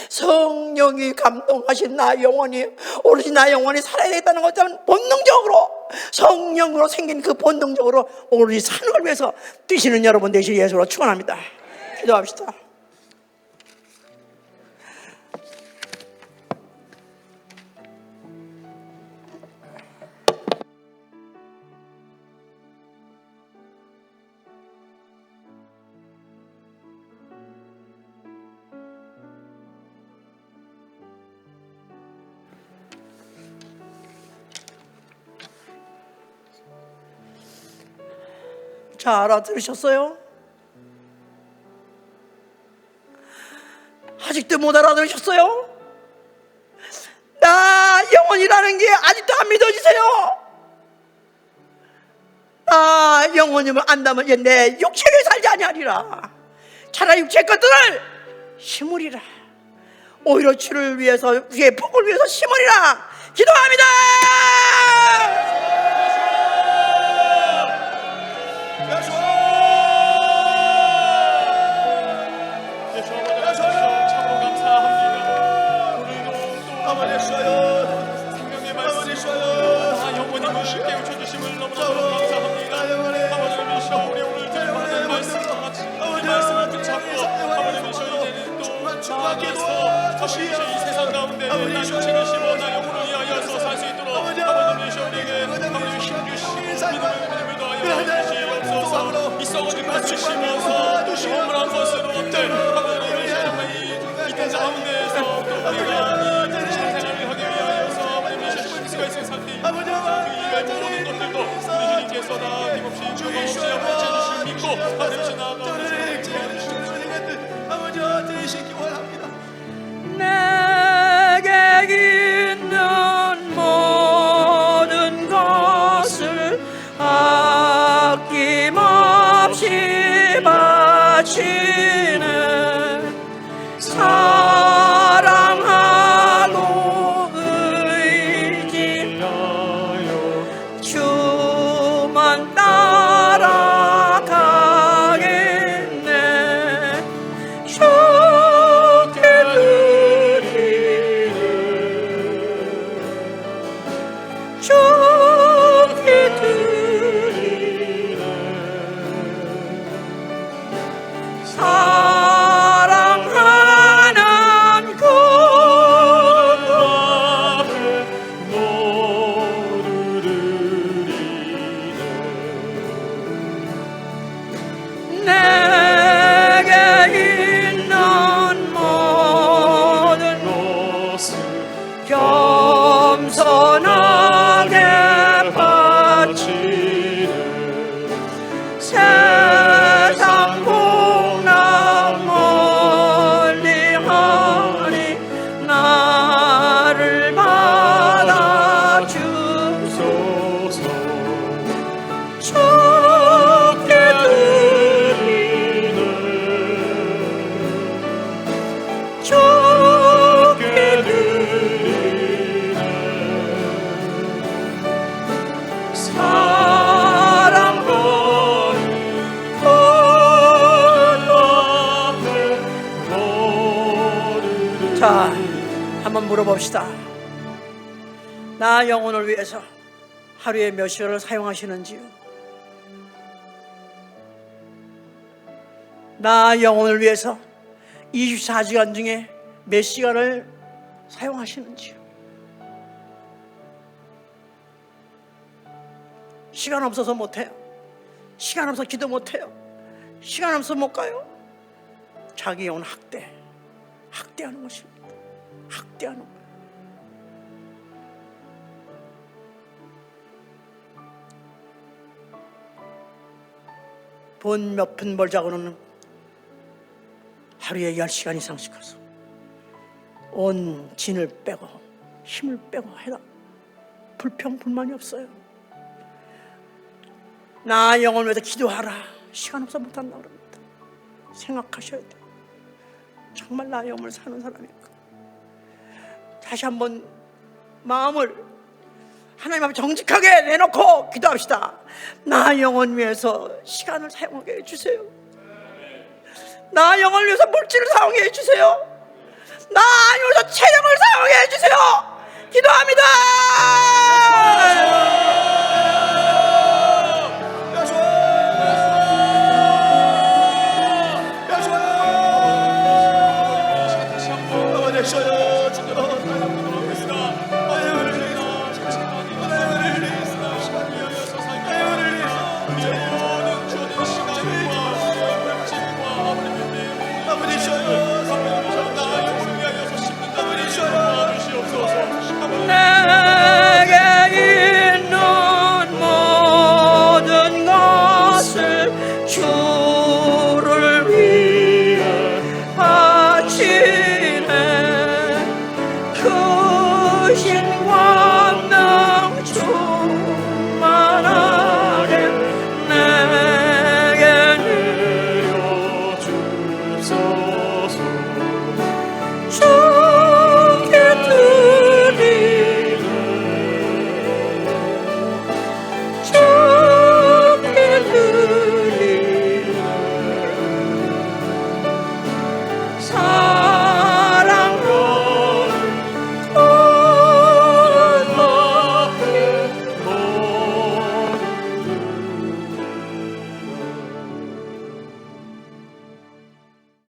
성령이 감동하신 나 영혼이 오로지 나 영혼이 살아야 되겠다는 것은 본능적으로 성령으로 생긴 그 본능적으로 오로지 사는 걸 위해서 뛰시는 여러분 되시길 예수로 축원합니다. 기도합시다. 자, 알아들으셨어요? 아직도 못 알아들으셨어요? 영혼이라는 게 아직도 안 믿어지세요? 아, 영혼임을 안다면 내 육체를 살지 아니하리라. 차라리 육체의 것들을 심으리라. 오히려 주를 위해서, 주의 복을 위해서 심으리라. 기도합니다. 참으로 감사합니다. 오늘도 아버지 생명의 말씀 영원히 쉽게 웃혀주심을 너무너무 감사합니다. 아버지이시여, 우리 오늘 들은 말씀과 같이 이 말씀을 붙잡고 아버지이시여, 이제는 또 나아가서 다시 이 세상 가운데 나 육체를 심어 나 영혼을 위하여서 살 수 있도록 아버지이시여, 우리에게 아버지 힘 주시고 믿음을 더하여 주시옵소서. 이 썩어진 것을 심어서 몸을 한 것으로 얻들 아버지이시여, 이 땅 가운데에서 또 우리가 이 신생활을 하기 위하여서 아버지이시여 수가 있을 상태 이 모든 것들도 우리 주님께서 다 힘없이 주가 없이 아버지 주신 믿고 아버지 나아가 아버지 되시기 원합니다. 내게 있는 모든 것을 아낌없이 바치는 사랑하고 의지하여 주만 따라가겠네. 주께 드리네. 주께 드리네. 사랑하는 그 앞에 모두 드리네. 내게 있는 모든 것을 겸손하게 바치네. 세상 복락 멀리하니 나를 받아 주소서. 주께 드리네. 주께 드리네. 사랑하는 그 앞에 모두. 자, 한번 물어봅시다. 나 영혼을 위해서 하루에 몇 시간을 사용하시는지요? 나 영혼을 위해서 24시간 중에 몇 시간을 사용하시는지요? 시간 없어서 못해요. 시간 없어서 기도 못해요. 시간 없어서 못 가요. 자기 영혼 학대하는 것입니다. 학대하는 거예요. 돈 몇 푼 벌자고는 하루에 10시간 이상씩 가서 온 진을 빼고 힘을 빼고 해라. 불평불만이 없어요. 나 영혼을 위해서 기도하라. 시간 없어 못한다 그럽니다. 생각하셔야 돼요. 정말 나 영혼을 사는 사람일까? 다시 한번 마음을 하나님 앞에 정직하게 내놓고 기도합시다. 나 영혼 위해서 시간을 사용하게 해주세요. 나 영혼을 위해서 물질을 사용하게 해주세요. 나 위해서 체력을 사용하게 해주세요. 기도합니다. 주